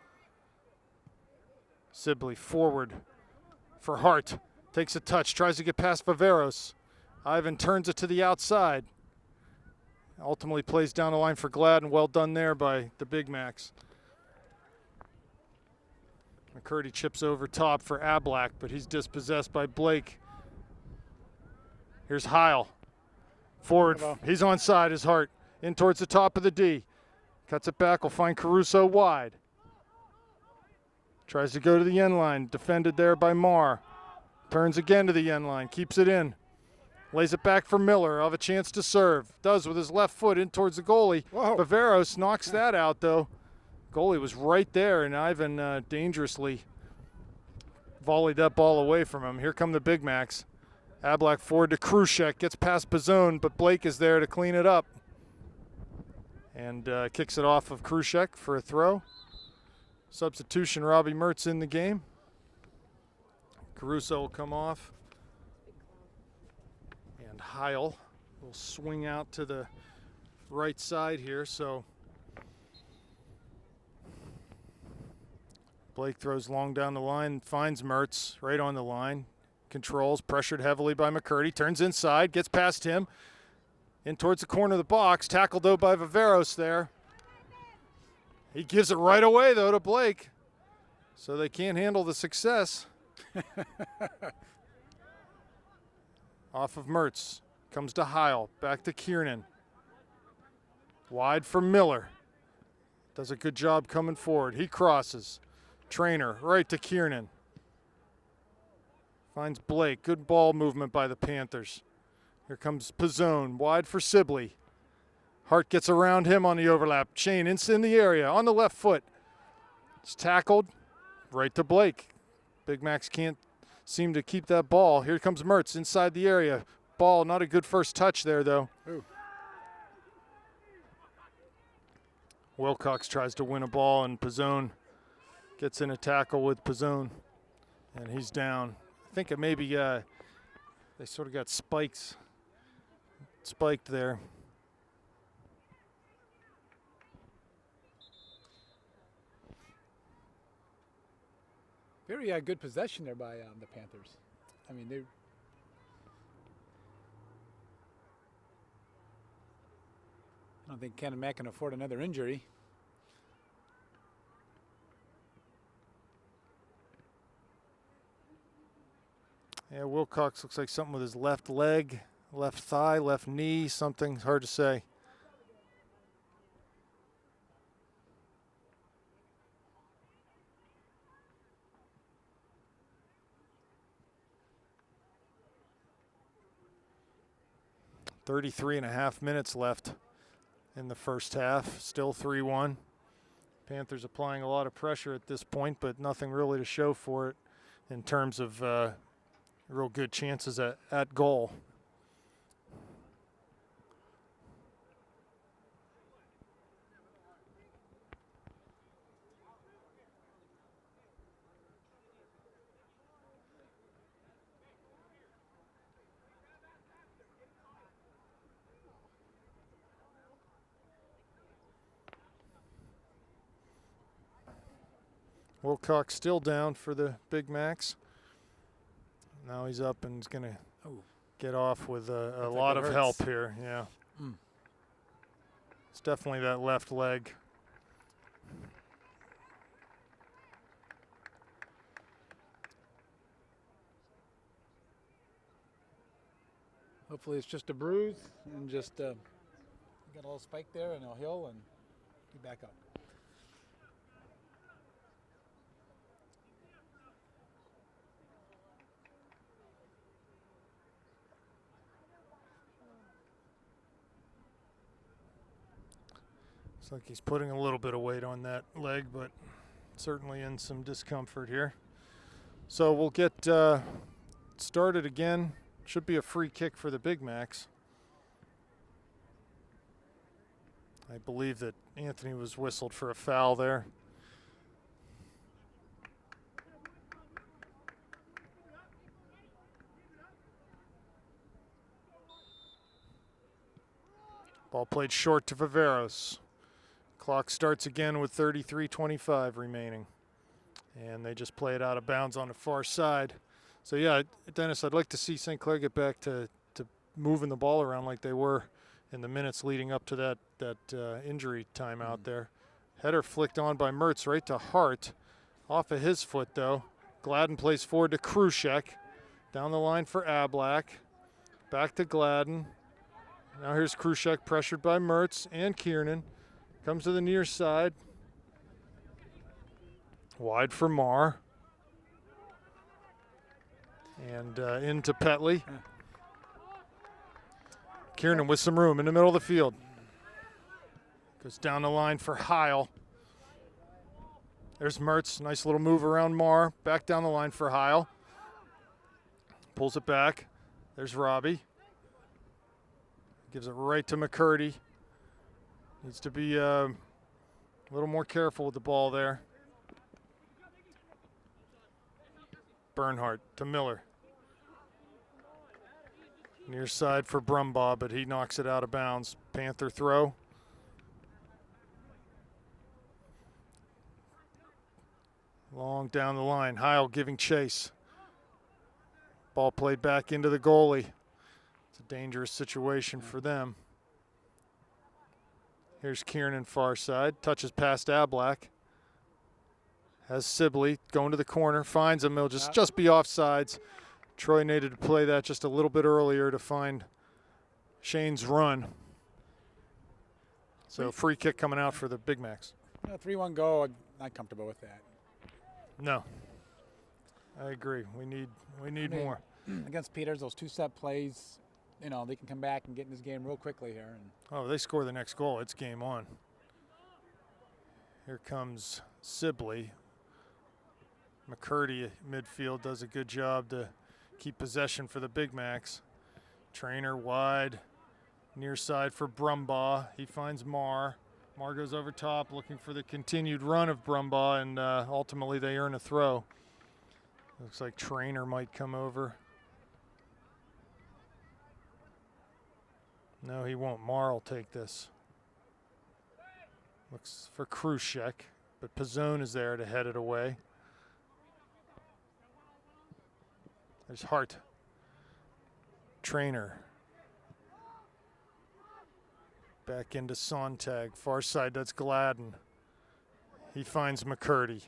Sibley forward for Hart. Takes a touch, tries to get past Viveros. Ivan turns it to the outside. Ultimately plays down the line for Gladden. Well done there by the Big Max. McCurdy chips over top for Ablak, but he's dispossessed by Blake. Here's Heil. Forward, he's onside, his Hart. In towards the top of the D. Cuts it back, will find Caruso wide. Tries to go to the end line, defended there by Marr. Turns again to the end line, keeps it in. Lays it back for Miller, have a chance to serve. Does with his left foot in towards the goalie. Whoa. Viveros knocks that out though. Goalie was right there, and Ivan dangerously volleyed that ball away from him. Here come the Big Macs. Ablak forward to Krushek, gets past Pizzone, but Blake is there to clean it up. And kicks it off of Krushek for a throw. Substitution, Robbie Mertz in the game. Caruso will come off. And Heil will swing out to the right side here, so Blake throws long down the line, finds Mertz right on the line. Controls, pressured heavily by McCurdy, turns inside, gets past him. In towards the corner of the box, tackled though by Viveros there. He gives it right away though to Blake. So they can't handle the success. Off of Mertz, comes to Heil, back to Kiernan. Wide for Miller. Does a good job coming forward. He crosses. Trainer, right to Kiernan. Finds Blake, good ball movement by the Panthers. Here comes Pizzone, wide for Sibley. Hart gets around him on the overlap. Shane in the area, on the left foot. It's tackled, right to Blake. Big Max can't seem to keep that ball. Here comes Mertz inside the area. Ball, not a good first touch there, though. Ooh. Wilcox tries to win a ball, and Pizzone gets in a tackle with Pizzone, and he's down. I think it maybe they sort of got spiked there. Very good possession there by the Panthers. I mean, they. I don't think Canon Mac can afford another injury. Yeah, Wilcox looks like something with his left leg. left thigh, left knee, something hard to say. .33.5 minutes left in the first half. Still 3-1. Panthers applying a lot of pressure at this point, but nothing really to show for it in terms of real good chances at goal. Wilcox still down for the Big Macs. Now he's up and he's going to get off with a lot of help here. Yeah. It's definitely that left leg. Hopefully it's just a bruise and just got a little spike there and he'll heal and be back up. Looks like he's putting a little bit of weight on that leg, but certainly in some discomfort here. So we'll get started again. Should be a free kick for the Big Macs. I believe that Anthony was whistled for a foul there. Ball played short to Viveros. Clock starts again with 33:25 remaining. And they just play it out of bounds on the far side. So yeah, Dennis, I'd like to see St. Clair get back to moving the ball around like they were in the minutes leading up to that injury time out there. Header flicked on by Mertz right to Hart. Off of his foot though. Gladden plays forward to Krushek. Down the line for Ablak. Back to Gladden. Now here's Krushek pressured by Mertz and Kiernan. Comes to the near side. Wide for Marr. And into Petley. Kiernan with some room in the middle of the field. Goes down the line for Heil. There's Mertz. Nice little move around Marr. Back down the line for Heil. Pulls it back. There's Robbie. Gives it right to McCurdy. Needs to be a little more careful with the ball there. Bernhardt to Miller. Near side for Brumbaugh, but he knocks it out of bounds. Panther throw. Long down the line. Heil giving chase. Ball played back into the goalie. It's a dangerous situation for them. Here's Kiernan far side. Touches past Ablak. Has Sibley going to the corner. Finds him. He'll just be offsides. Troy needed to play that just a little bit earlier to find Shane's run. So free kick coming out for the Big Macs. 3-1 goal. I'm not comfortable with that. No. I agree. We need more. Against Peters, those two-step plays, you know, they can come back and get in this game real quickly here. And oh, they score the next goal. It's game on. Here comes Sibley. McCurdy midfield does a good job to keep possession for the Big Macs. Trainer wide. Near side for Brumbaugh. He finds Marr. Marr goes over top looking for the continued run of Brumbaugh, and ultimately they earn a throw. Looks like Trainer might come over. No, he won't. Marr will take this. Looks for Krushek, but Pizzone is there to head it away. There's Hart. Trainer. Back into Sontag. Far side, that's Gladden. He finds McCurdy.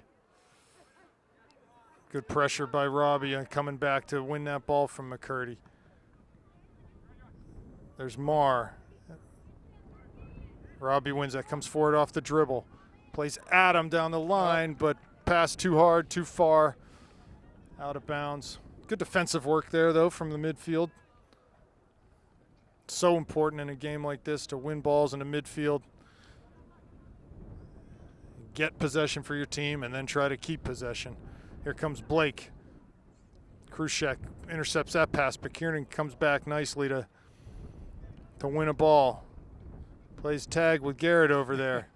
Good pressure by Robbie coming back to win that ball from McCurdy. There's Marr. Robbie wins that, comes forward off the dribble. Plays Adam down the line, but pass too hard, too far. Out of bounds. Good defensive work there, though, from the midfield. So important in a game like this to win balls in the midfield. Get possession for your team and then try to keep possession. Here comes Blake. Krushek intercepts that pass, but Kiernan comes back nicely to win a ball. Plays tag with Garrett over there.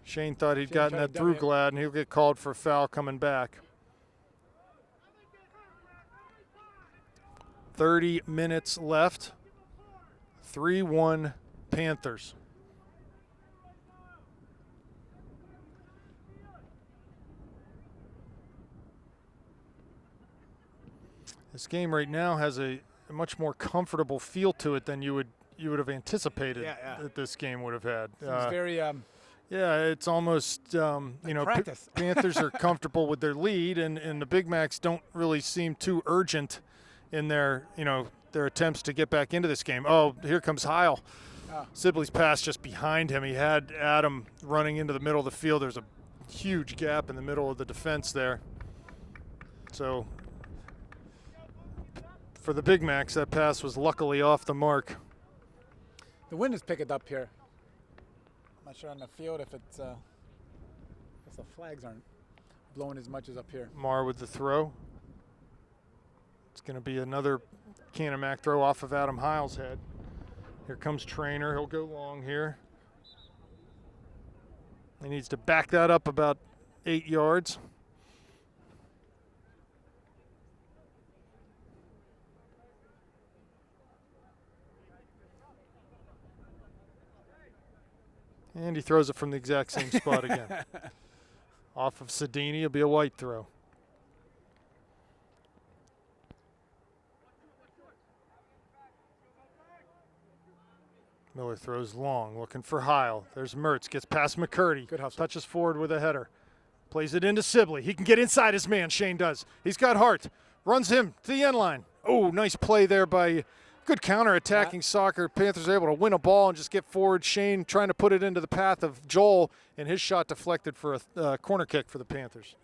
Shane thought he'd gotten that through Glad, and he'll get called for a foul coming back. 30 minutes left. 3-1 Panthers. This game right now has a much more comfortable feel to it than you would have anticipated that this game would have had. It's very yeah, it's almost practice. Panthers are comfortable with their lead, and the Big Macs don't really seem too urgent in their attempts to get back into this game. Oh, here comes Heil. Sibley's pass just behind him. He had Adam running into the middle of the field. There's a huge gap in the middle of the defense there. So for the Big Macs, that pass was luckily off the mark. The wind is picking up here. I'm not sure on the field if it's the flags aren't blowing as much as up here. Marr with the throw. It's going to be another Canon Mac throw off of Adam Heil's head. Here comes Trainer. He'll go long here. He needs to back that up about 8 yards. And he throws it from the exact same spot again. Off of Sedini, it'll be a white throw. Miller throws long, looking for Heil. There's Mertz, gets past McCurdy. Good hustle. Touches forward with a header. Plays it into Sibley. He can get inside his man, Shane does. He's got heart. Runs him to the end line. Oh, nice play there by good counter-attacking soccer. Panthers are able to win a ball and just get forward. Shane trying to put it into the path of Joel, and his shot deflected for a corner kick for the Panthers.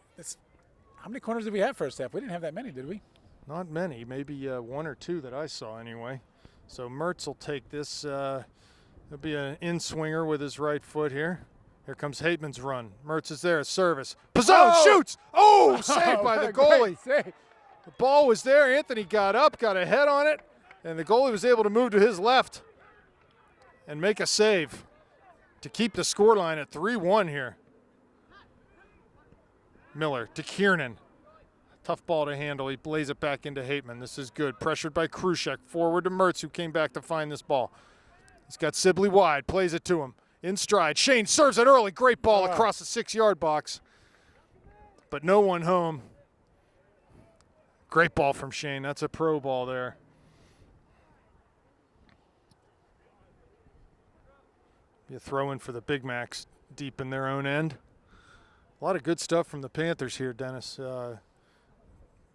How many corners did we have first half? We didn't have that many, did we? Not many, maybe 1 or 2 that I saw anyway. So Mertz will take this. It'll be an in-swinger with his right foot here. Here comes Hateman's run. Mertz is there, service. Pizzone shoots! Oh, saved by the goalie. The ball was there. Anthony got up, got a head on it, and the goalie was able to move to his left and make a save to keep the scoreline at 3-1 here. Miller to Kiernan. Tough ball to handle. He lays it back into Hateman. This is good. Pressured by Krushek. Forward to Mertz, who came back to find this ball. He's got Sibley wide. Plays it to him. In stride. Shane serves it early. Great ball across the 6-yard box. But no one home. Great ball from Shane. That's a pro ball there. Be a throw in for the Big Macs deep in their own end. A lot of good stuff from the Panthers here, Dennis.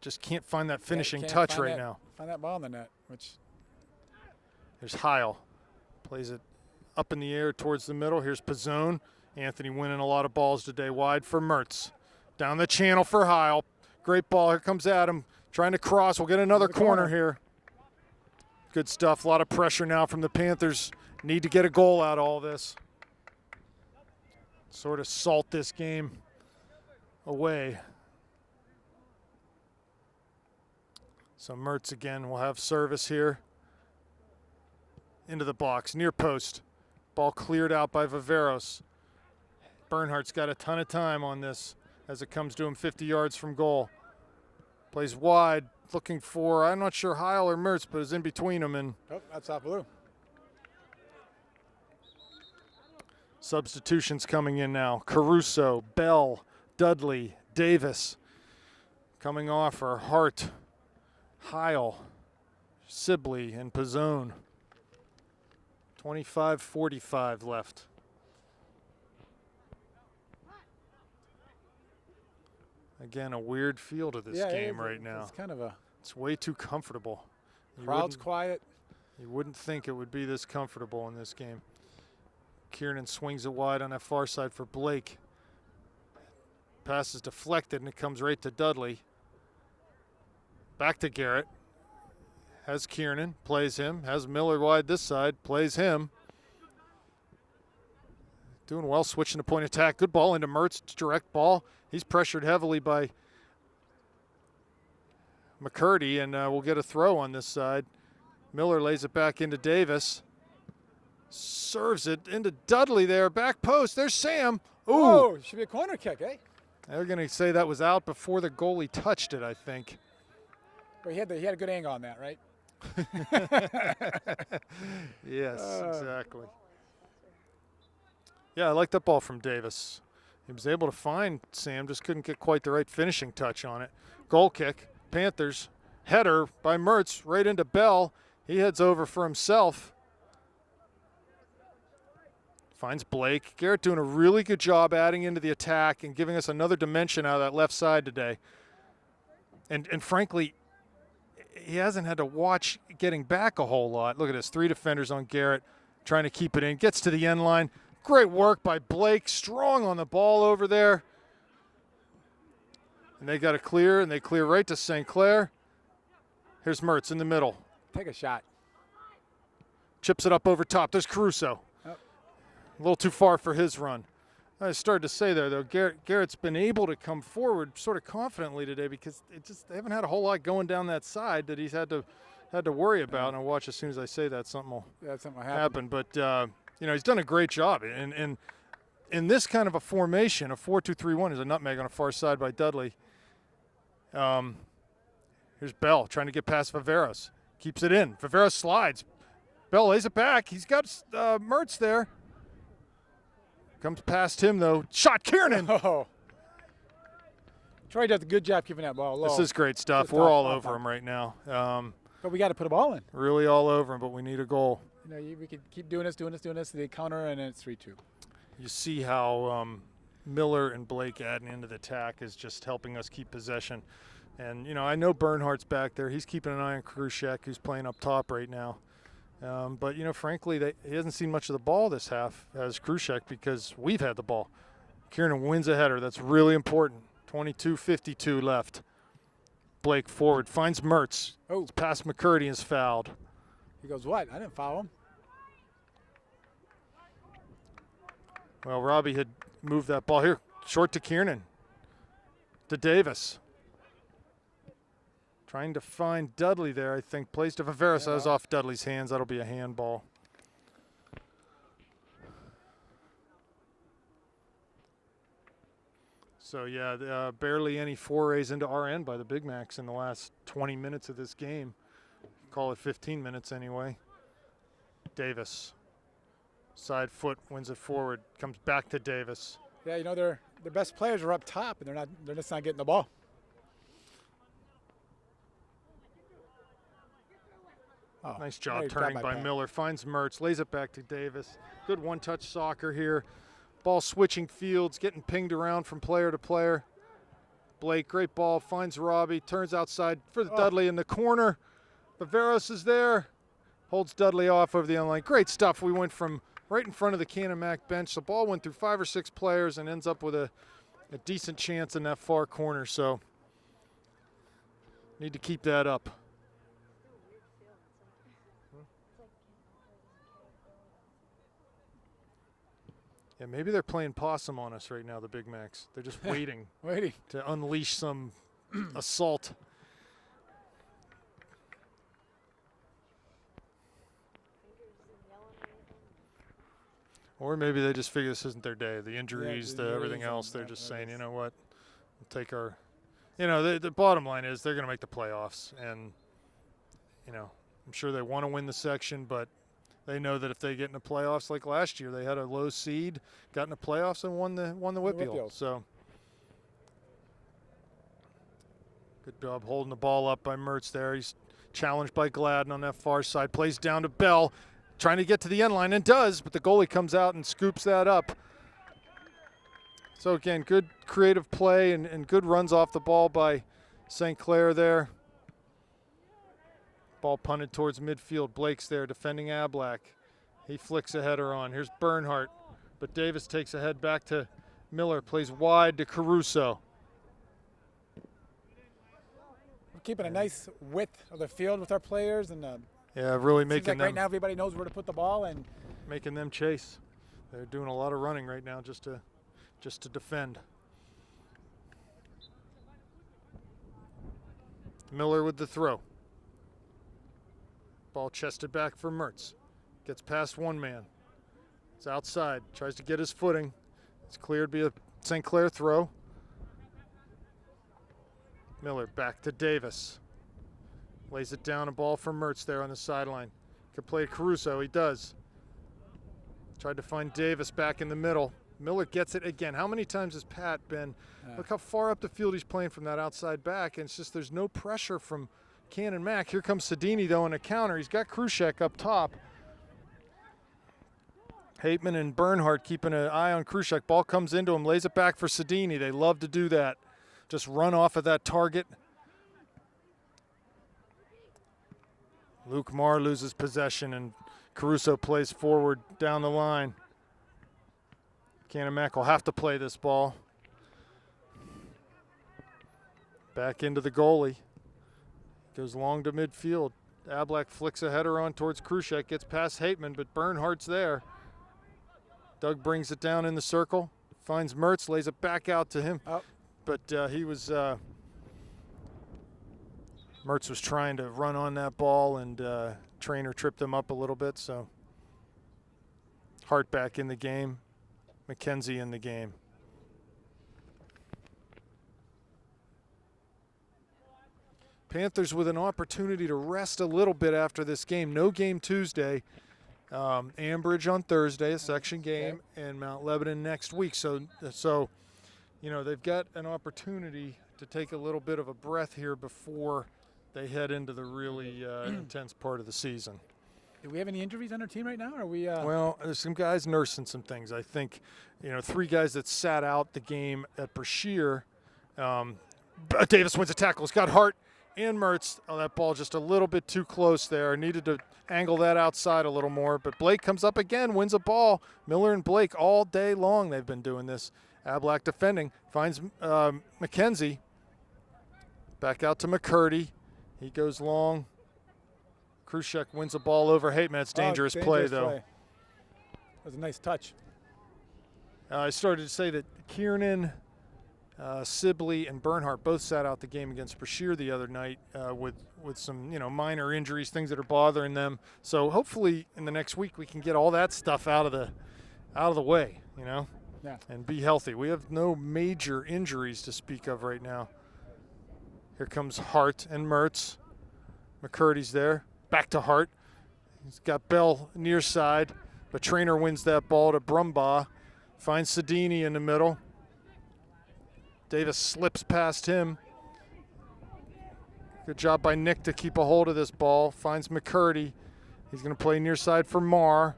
Just can't find that finishing touch right now. Find that ball in the net. There's Heil. Plays it up in the air towards the middle. Here's Pizzone. Anthony winning a lot of balls today. Wide for Mertz. Down the channel for Heil. Great ball. Here comes Adam. Trying to cross. We'll get another corner here. Good stuff. A lot of pressure now from the Panthers. Need to get a goal out of all this. Sort of salt this game away. So Mertz again will have service here. Into the box, near post. Ball cleared out by Viveros. Bernhardt's got a ton of time on this as it comes to him 50 yards from goal. Plays wide, looking for, I'm not sure Heil or Mertz, but is in between them. And that's off blue. Substitutions coming in now. Caruso, Bell, Dudley, Davis. Coming off are Hart, Heil, Sibley, and Pizzone. 25:45 left. Again, a weird feel to this game right now. It's kind of It's way too comfortable. Crowd's quiet. You wouldn't think it would be this comfortable in this game. Kiernan swings it wide on that far side for Blake. Pass is deflected and it comes right to Dudley. Back to Garrett. Has Kiernan, plays him. Has Miller wide this side, plays him. Doing well, switching to point attack. Good ball into Mertz, direct ball. He's pressured heavily by McCurdy, and we'll get a throw on this side. Miller lays it back into Davis. Serves it into Dudley there, back post. There's Sam. Ooh. Oh, should be a corner kick, eh? They're going to say that was out before the goalie touched it, I think. But he had a good angle on that, right? Yes, exactly. Yeah, I like that ball from Davis. He was able to find Sam, just couldn't get quite the right finishing touch on it. Goal kick, Panthers. Header by Mertz right into Bell. He heads over for himself. Finds Blake. Garrett doing a really good job adding into the attack and giving us another dimension out of that left side today. And frankly, he hasn't had to watch getting back a whole lot. Look at this, 3 defenders on Garrett trying to keep it in. Gets to the end line. Great work by Blake, strong on the ball over there. And they got to clear, and they clear right to St. Clair. Here's Mertz in the middle. Take a shot. Chips it up over top. There's Caruso. Yep. A little too far for his run. I started to say there, though, Garrett's been able to come forward sort of confidently today because they haven't had a whole lot going down that side that he's had to worry about. And I'll watch as soon as I say that something will happen. But you know, he's done a great job. And in this kind of a formation, a 4-2-3-1 is a nutmeg on a far side by Dudley. Here's Bell trying to get past Viveros. Keeps it in. Viveros slides. Bell lays it back. He's got Mertz there. Comes past him, though. Shot Kiernan. Oh. Troy does a good job keeping that ball low. This is great stuff. We're all over him right now. But we got to put a ball in. Really all over him, but we need a goal. You know, we could keep doing this. They counter, and then it's 3-2. You see how Miller and Blake adding into the attack is just helping us keep possession. And, you know, I know Bernhardt's back there. He's keeping an eye on Khrushchev, who's playing up top right now. But, you know, frankly, he hasn't seen much of the ball this half as Khrushchev because we've had the ball. Kiernan wins a header. That's really important. 22:52 left. Blake forward, finds Mertz. Oh. It's past McCurdy and is fouled. He goes, what? I didn't foul him. Well, Robbie had moved that ball here. Short to Kiernan. To Davis. Trying to find Dudley there, I think. Plays to Viveros. That was off Dudley's hands. That'll be a handball. So, yeah, barely any forays into our end by the Big Macs in the last 20 minutes of this game. Call it 15 minutes anyway. Davis. Side foot wins it forward. Comes back to Davis. Yeah, you know, their best players are up top, and they're just not getting the ball. Oh, nice job turning by Miller. Finds Mertz, lays it back to Davis. Good one-touch soccer here. Ball switching fields, getting pinged around from player to player. Blake, great ball, finds Robbie, turns outside for Dudley in the corner. Viveros is there, holds Dudley off over the end line. Great stuff. We went from right in front of the Canon Mac bench. The ball went through 5 or 6 players and ends up with a decent chance in that far corner. So need to keep that up. Yeah, maybe they're playing possum on us right now, the Big Macs. They're just waiting to unleash some assault. Or maybe they just figure this isn't their day. The injuries, everything else, they're just saying, you know what, we'll take our, you know, the bottom line is they're going to make the playoffs. And, you know, I'm sure they want to win the section, but they know that if they get in the playoffs like last year, they had a low seed, got in the playoffs and won the Whitfield. So good job holding the ball up by Mertz there. He's challenged by Gladden on that far side. Plays down to Bell, trying to get to the end line and does, but the goalie comes out and scoops that up. So again, good creative play and good runs off the ball by St. Clair there. Ball punted towards midfield. Blake's there defending Ablak. He flicks a header on. Here's Bernhardt, but Davis takes a head back to Miller, plays wide to Caruso. We're keeping a nice width of the field with our players, and Yeah, really seems making like them, right now everybody knows where to put the ball. And making them chase. They're doing a lot of running right now just to defend. Miller with the throw. Ball chested back for Mertz. Gets past one man. It's outside. Tries to get his footing. It's cleared via St. Clair throw. Miller back to Davis. Lays it down, a ball for Mertz there on the sideline. Could play Caruso. He does. Tried to find Davis back in the middle. Miller gets it again. How many times has Pat been? Look how far up the field he's playing from that outside back, and it's just there's no pressure from Canon Mac. Here comes Sedini, though, on a counter. He's got Krushek up top. Hateman and Bernhardt keeping an eye on Krushek. Ball comes into him, lays it back for Sedini. They love to do that. Just run off of that target. Luke Marr loses possession, and Caruso plays forward down the line. Canon Mac will have to play this ball. Back into the goalie. Goes long to midfield. Ablak flicks a header on towards Krushek. Gets past Hateman, but Bernhardt's there. Doug brings it down in the circle. Finds Mertz, lays it back out to him. Oh. But he was... Mertz was trying to run on that ball, and Trainer tripped him up a little bit. So Hart back in the game. McKenzie in the game. Panthers with an opportunity to rest a little bit after this game. No game Tuesday. Ambridge on Thursday, a section game, and Mount Lebanon next week. So you know, they've got an opportunity to take a little bit of a breath here before they head into the really intense part of the season. do we have any injuries on our team right now? Or are we? Well, there's some guys nursing some things. I think, you know, 3 guys that sat out the game at Brashear. Davis wins a tackle. It's got Hart and Mertz. Oh, that ball just a little bit too close there. Needed to angle that outside a little more. But Blake comes up again, wins a ball. Miller and Blake all day long they've been doing this. Ablak defending. Finds McKenzie. Back out to McCurdy. He goes long. Krushek wins the ball over Hateman. It's dangerous play, though. That was a nice touch. I started to say that Kiernan, Sibley, and Bernhardt both sat out the game against Brashear the other night with some, you know, minor injuries, things that are bothering them. So hopefully in the next week we can get all that stuff out of the way, you know, and be healthy. We have no major injuries to speak of right now. Here comes Hart and Mertz. McCurdy's there. Back to Hart. He's got Bell near side, but Trainer wins that ball to Brumbaugh. Finds Sedini in the middle. Davis slips past him. Good job by Nick to keep a hold of this ball. Finds McCurdy. He's going to play near side for Marr.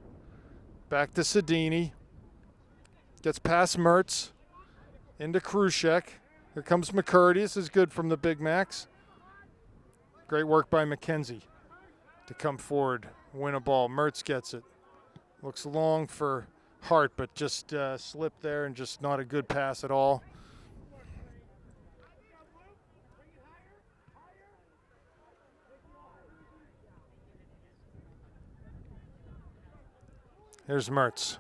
Back to Sedini. Gets past Mertz. Into Krushek. Here comes McCurdy. This is good from the Big Macs. Great work by McKenzie to come forward, win a ball. Mertz gets it. Looks long for Hart, but just slipped there and just not a good pass at all. Here's Mertz.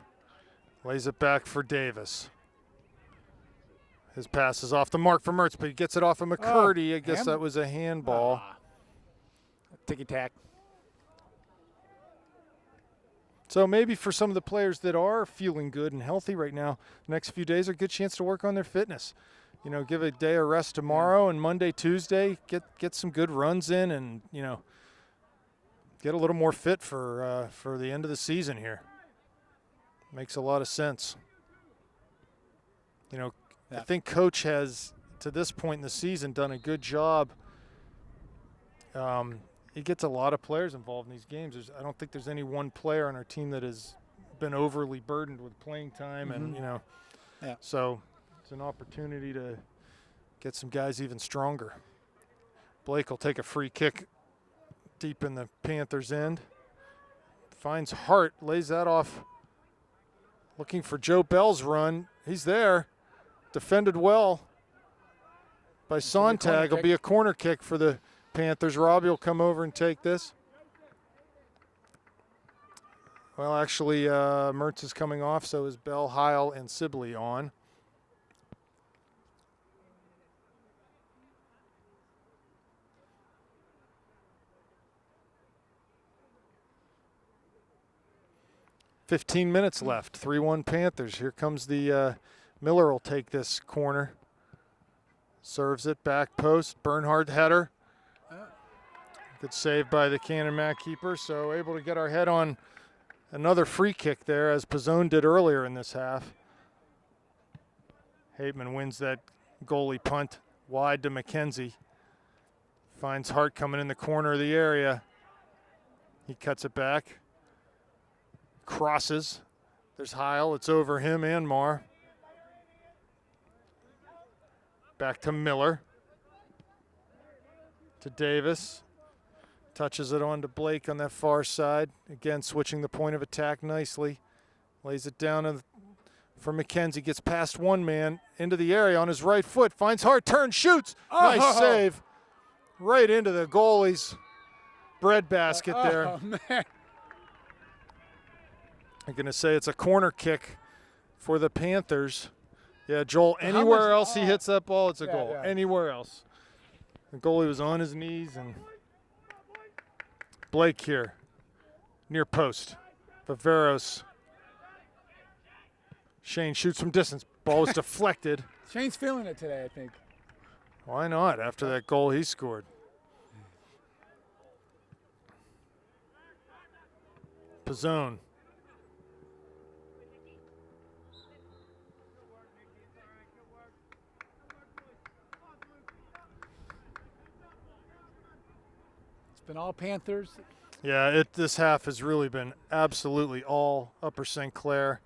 Lays it back for Davis. His pass is off the mark for Mertz, but he gets it off of McCurdy. I guess that was a handball. Ticky-tack. So maybe for some of the players that are feeling good and healthy right now, the next few days are a good chance to work on their fitness. You know, give a day of rest tomorrow and Monday, Tuesday, get some good runs in, and, you know, get a little more fit for the end of the season here. Makes a lot of sense. You know, I think Coach has, to this point in the season, done a good job. He gets a lot of players involved in these games. I don't think there's any one player on our team that has been overly burdened with playing time, and, you know, so it's an opportunity to get some guys even stronger. Blake will take a free kick deep in the Panthers' end. Finds Hart, lays that off. Looking for Joe Bell's run. He's there. Defended well by Sontag. It'll be a corner kick for the Panthers. Robbie will come over and take this. Well, actually, Mertz is coming off, so is Bell, Heil, and Sibley on. .15 left, 3-1 Panthers. Here comes the Miller will take this corner. Serves it, back post, Bernhard header. Good save by the Canon Mac keeper, so able to get our head on another free kick there, as Pizzone did earlier in this half. Hateman wins that goalie punt wide to McKenzie. Finds Hart coming in the corner of the area. He cuts it back. Crosses. There's Heil. It's over him and Marr. Back to Miller. To Davis. Touches it on to Blake on that far side. Again, switching the point of attack nicely. Lays it down for McKenzie. Gets past one man into the area on his right foot. Finds Hart. Turns. Shoots. Nice save. Right into the goalie's breadbasket there. Oh, man. I'm going to say it's a corner kick for the Panthers. Yeah, Joel, anywhere else he hits that ball, it's a goal. Yeah. Anywhere else. The goalie was on his knees, and Blake here, near post. Viveros. Shane shoots from distance. Ball was deflected. Shane's feeling it today, I think. Why not after that goal he scored? Pizzone. It's been all Panthers. Yeah, this half has really been absolutely all Upper St. Clair.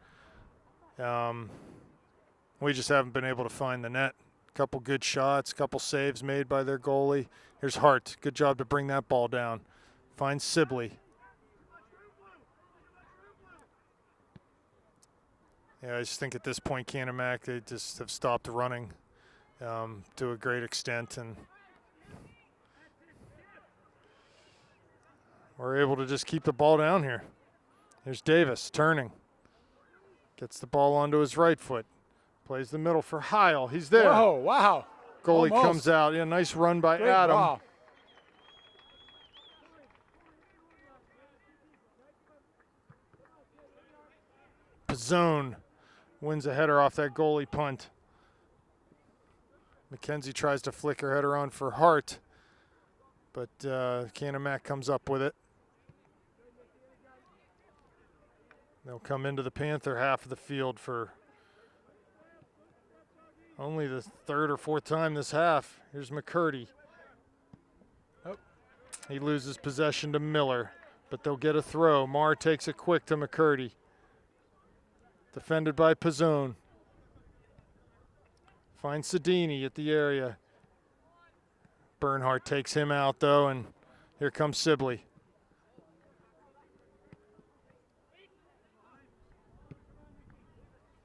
We just haven't been able to find the net. Couple good shots, couple saves made by their goalie. Here's Hart. Good job to bring that ball down. Finds Sibley. Yeah, I just think at this point, Canamac, they just have stopped running to a great extent, and we're able to just keep the ball down here. Here's Davis turning. Gets the ball onto his right foot. Plays the middle for Heil. He's there. Oh, wow. Goalie Almost. comes out. Yeah, nice run by Great Adam. ball. Pizzone wins a header off that goalie punt. McKenzie tries to flick her header on for Hart, but Canamac comes up with it. They'll come into the Panther half of the field for only the third or fourth time this half. Here's McCurdy. Oh. He loses possession to Miller, but they'll get a throw. Marr takes it quick to McCurdy. Defended by Pizzone. Finds Sedini at the area. Bernhardt takes him out, though, and here comes Sibley.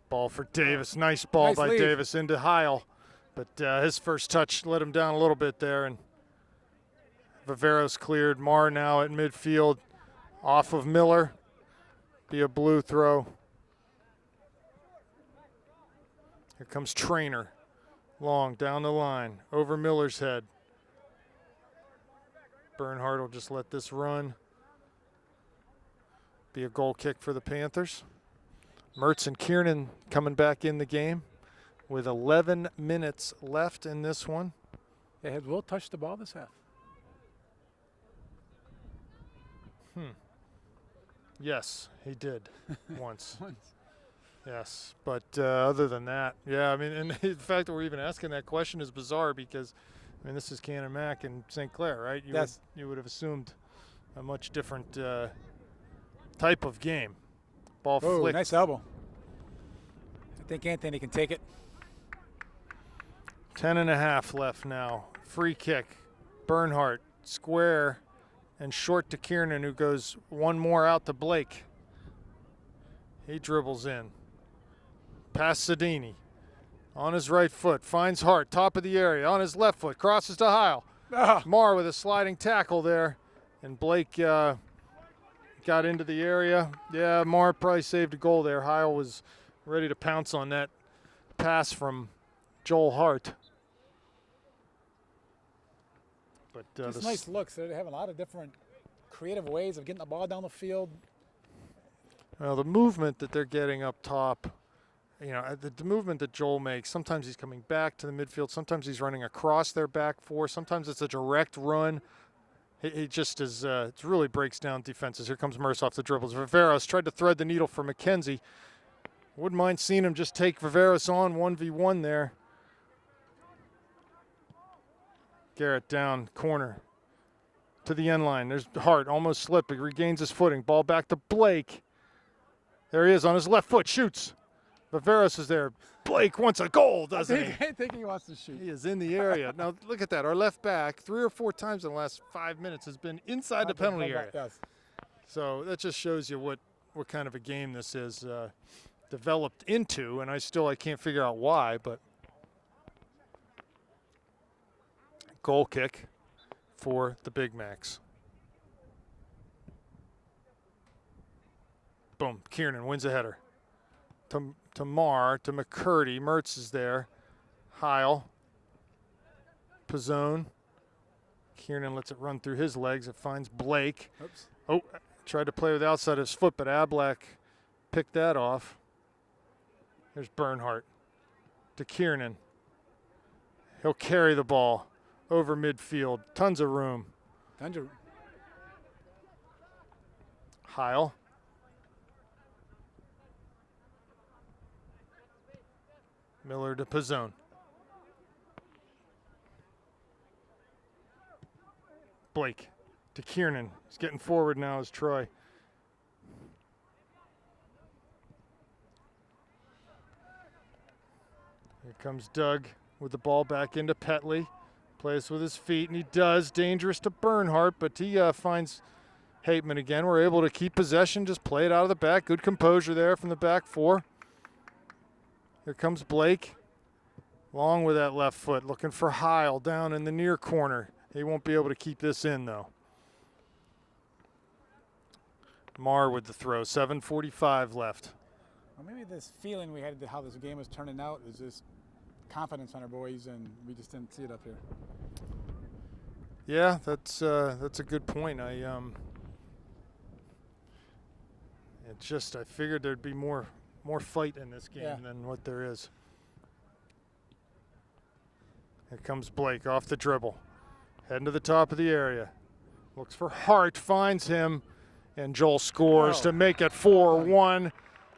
Ball for Davis. Nice ball Nice by lead. Davis into Heil. But his first touch let him down a little bit there. And Viveros cleared. Marr now at midfield off of Miller. Be a blue throw. Here comes Trainer. Long down the line. Over Miller's head. Bernhardt will just let this run. Be a goal kick for the Panthers. Mertz and Kiernan coming back in the game with 11 minutes left in this one. They had Will touch the ball this half. Yes, he did once. Yes, but other than that, yeah, I mean, and the fact that we're even asking that question is bizarre because, I mean, this is Canon Mac and St. Clair, right? Yes. You would have assumed a much different type of game. Ball Oh, flicked. nice elbow. I think Anthony can take it. 10 and a half left now. Free kick. Bernhardt, square, and short to Kiernan, who goes one more out to Blake. He dribbles in. Past Sedini. On his right foot, finds Hart, top of the area. On his left foot, crosses to Heil. Marr with a sliding tackle there. And Blake got into the area. Yeah, Marr probably saved a goal there. Heil was ready to pounce on that pass from Joel Hart. But Just nice looks. They have a lot of different creative ways of getting the ball down the field. Well, the movement that they're getting up top, the movement that Joel makes, sometimes he's coming back to the midfield, sometimes he's running across their back four, sometimes it's a direct run. He just is, it really breaks down defenses. Here comes Merce off the dribbles. Viveros tried to thread the needle for McKenzie. Wouldn't mind seeing him just take Viveros on 1v1 there. Garrett down, corner to the end line. There's Hart, almost slipped. He regains his footing. Ball back to Blake. There he is on his left foot, shoots. Viveros is there. Blake wants a goal, doesn't he? I think he wants to shoot. He is in the area. Now, look at that. Our left back, 3 or 4 times in the last 5 minutes, has been inside the penalty area. Yes. So that just shows you what kind of a game this is developed into, and I can't figure out why, but goal kick for the Big Macs. Boom, Kiernan wins a header. To Marr, to McCurdy. Mertz is there. Heil. Pizzone. Kiernan lets it run through his legs. It finds Blake. Oops. Oh, tried to play with the outside of his foot, but Ablak picked that off. There's Bernhardt to Kiernan. He'll carry the ball over midfield. Tons of room. Heil. Miller to Pizzone. Blake to Kiernan. He's getting forward now as Troy. Here comes Doug with the ball back into Petley. Plays with his feet, and he does. Dangerous to Bernhardt, but he finds Hateman again. We're able to keep possession, just play it out of the back. Good composure there from the back four. Here comes Blake, long with that left foot, looking for Heil down in the near corner. He won't be able to keep this in, though. Marr with the throw, 7:45 left. Well, maybe this feeling we had how this game was turning out is just confidence on our boys, and we just didn't see it up here. Yeah, that's a good point. I figured there'd be more fight in this game than what there is. Here comes Blake off the dribble. Heading to the top of the area. Looks for Hart, finds him, and Joel scores to make it 4-1.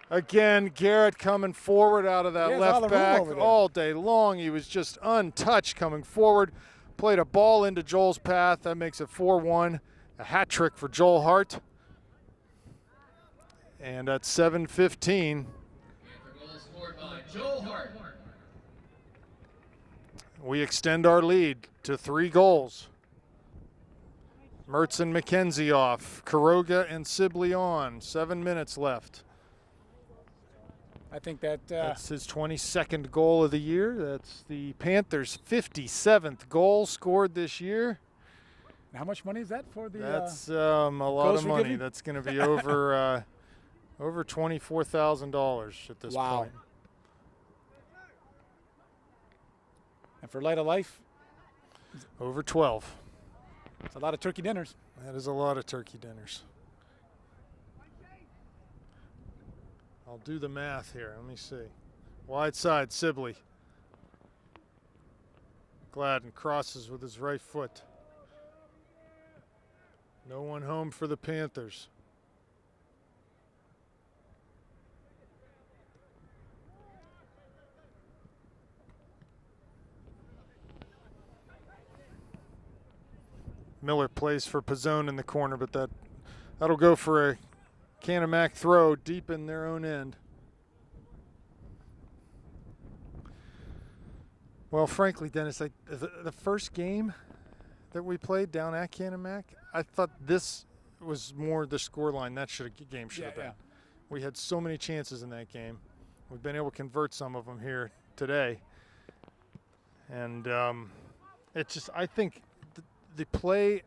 Again, Garrett coming forward out of that left back all day long. He was just untouched coming forward. Played a ball into Joel's path. That makes it 4-1. A hat trick for Joel Hart. And at 7:15, we extend our lead to 3 goals. Mertz and McKenzie off. Kuroga and Sibley on. 7 minutes left. I think that's his 22nd goal of the year. That's the Panthers' 57th goal scored this year. How much money is that for the? That's a lot of money. That's going to be over over $24,000 at this point. And for Light of Life, over 12. It's a lot of turkey dinners. That is a lot of turkey dinners. I'll do the math here. Let me see. Wide side, Sibley. Gladden crosses with his right foot. No one home for the Panthers. Miller plays for Pizzone in the corner, but that'll go for a Canon throw deep in their own end. Well, frankly, Dennis, the first game, that we played down at Canon Mac, I thought this was more the scoreline that game should have been. We had so many chances in that game. We've been able to convert some of them here today. And I think the play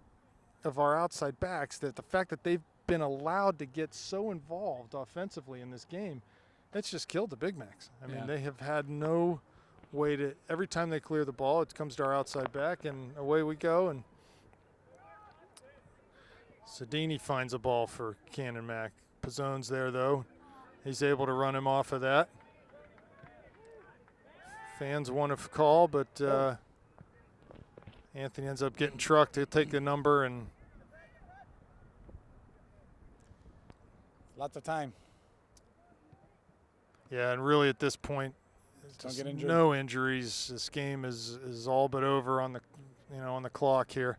of our outside backs, that the fact that they've been allowed to get so involved offensively in this game, that's just killed the Big Macs. I mean, they have had no way to, every time they clear the ball, it comes to our outside back, and away we go. And Sedini finds a ball for Canon Mac. Pizzone's there, though. He's able to run him off of that. Fans want to call, but Anthony ends up getting trucked. He'll take the number, and Lots of time. yeah, and really at this point, Don't just get injured. no injuries. This game is all but over on the on the clock here.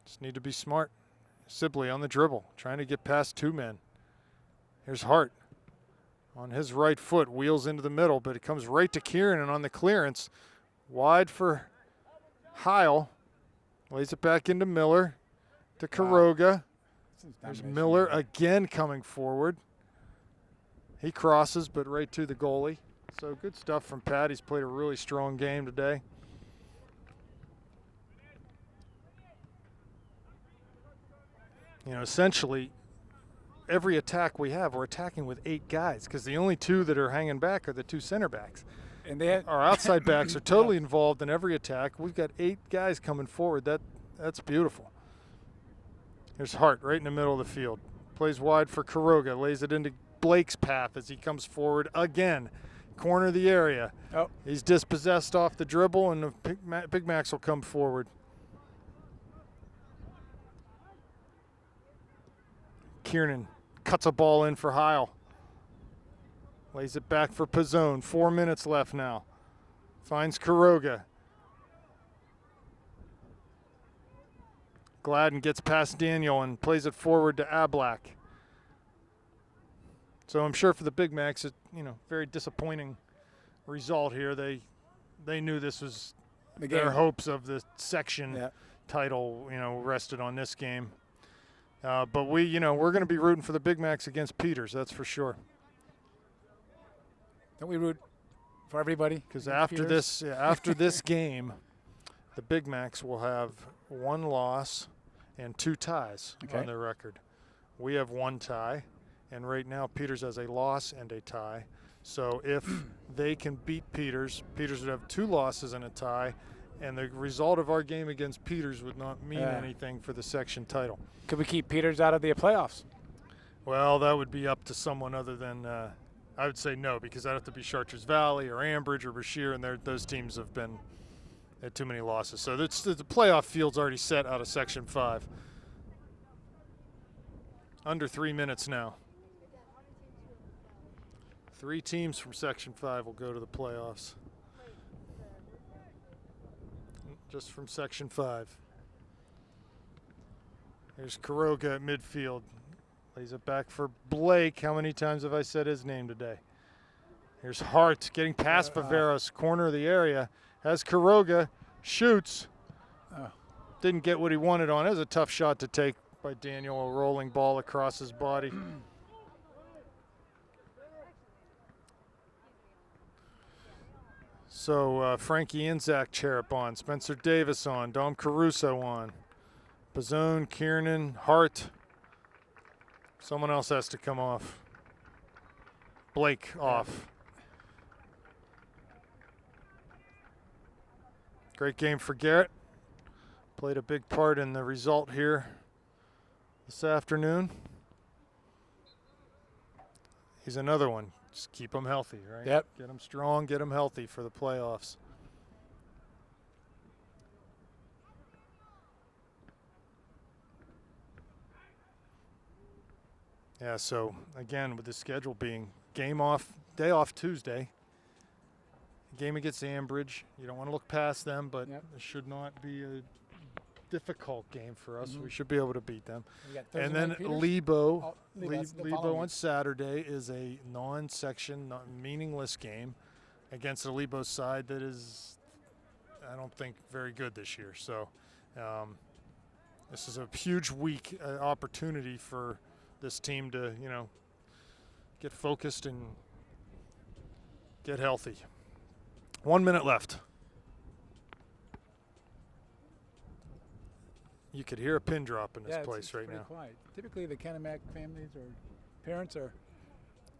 Just need to be smart. Sibley on the dribble, trying to get past two men. Here's Hart on his right foot, wheels into the middle, but it comes right to Kieran, and on the clearance, wide for Heil. Lays it back into Miller, to Karoga. There's Miller again coming forward. He crosses, but right to the goalie. So good stuff from Pat. He's played a really strong game today. Essentially, every attack we have, we're attacking with 8 guys, because the only 2 that are hanging back are the 2 center backs. And they had, Our outside backs are totally involved in every attack. We've got 8 guys coming forward. That's beautiful. Here's Hart right in the middle of the field. Plays wide for Karoga. Lays it into Blake's path as he comes forward again. Corner of the area. Oh. He's dispossessed off the dribble, and the Big Macs will come forward. Kiernan cuts a ball in for Heil. Lays it back for Pizzone. 4 minutes left now. Finds Karoga. Gladden gets past Daniel and plays it forward to Ablak. So I'm sure for the Big Macs, very disappointing result here. They knew this was their hopes of the section title, rested on this game. But we're going to be rooting for the Big Macs against Peters, that's for sure. don't we root for everybody? Because against after Peters? this game, the Big Macs will have 1 loss and 2 ties on their record. We have 1 tie, and right now Peters has a loss and a tie. So if they can beat Peters, Peters would have 2 losses and a tie, and the result of our game against Peters would not mean anything for the section title. Could we keep Peters out of the playoffs? Well, that would be up to someone other than I would say no, because that'd have to be Chartreuse Valley or Ambridge or Bashir, and those teams have had too many losses. So the playoff field's already set out of Section 5. Under 3 minutes now. 3 teams from Section 5 will go to the playoffs. Just from Section 5. There's Karoga at midfield. Lays it back for Blake. How many times have I said his name today? Here's Hart getting past Viveros, corner of the area. Has Karoga, shoots. Didn't get what he wanted on it. It was a tough shot to take by Daniel, a rolling ball across his body. So Frankie Inzak, Cherub on, Spencer Davis on, Dom Caruso on, Pizzone, Kiernan, Hart. Someone else has to come off. Blake off. Great game for Garrett. Played a big part in the result here this afternoon. He's another one. Just keep him healthy, right? Yep. Get him strong, get him healthy for the playoffs. Yeah, so again, with the schedule being day off Tuesday, game against Ambridge. You don't want to look past them, but it should not be a difficult game for us. We should be able to beat them. And then Lebo on Saturday is a non-section, meaningless game against a Lebo side that is I don't think, very good this year. So this is a huge week opportunity for this team to, get focused and get healthy. 1 minute left. You could hear a pin drop in this place right now. Quiet. Typically, the Canon Mac families or parents are.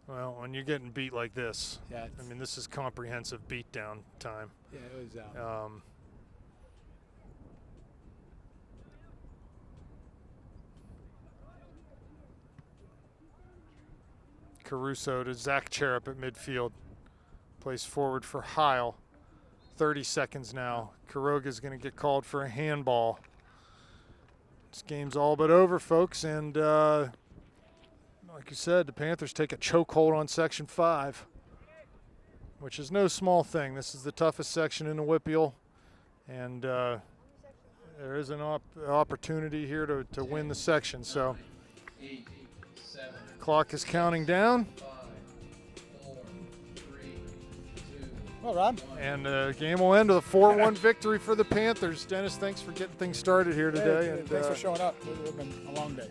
Well, when you're getting beat like this, Yeah. I mean, this is comprehensive beatdown time. Yeah, it was. Caruso to Zach Cherub at midfield. Plays forward for Heil. 30 seconds now. Quiroga's going to get called for a handball. This game's all but over, folks. And like you said, the Panthers take a chokehold on Section 5, which is no small thing. This is the toughest section in the WPIAL. And there is an opportunity here to win the section. So 8, 7, clock is counting down. 5, 4, 3, 2, Well, Rob. And the game will end with a 4-1 victory for the Panthers. Dennis, thanks for getting things started here today. Hey, and thanks for showing up. It's been a long day.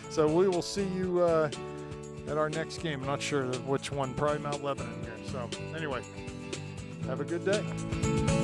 So we will see you at our next game. I'm not sure which one, probably Mount Lebanon here. So anyway, have a good day.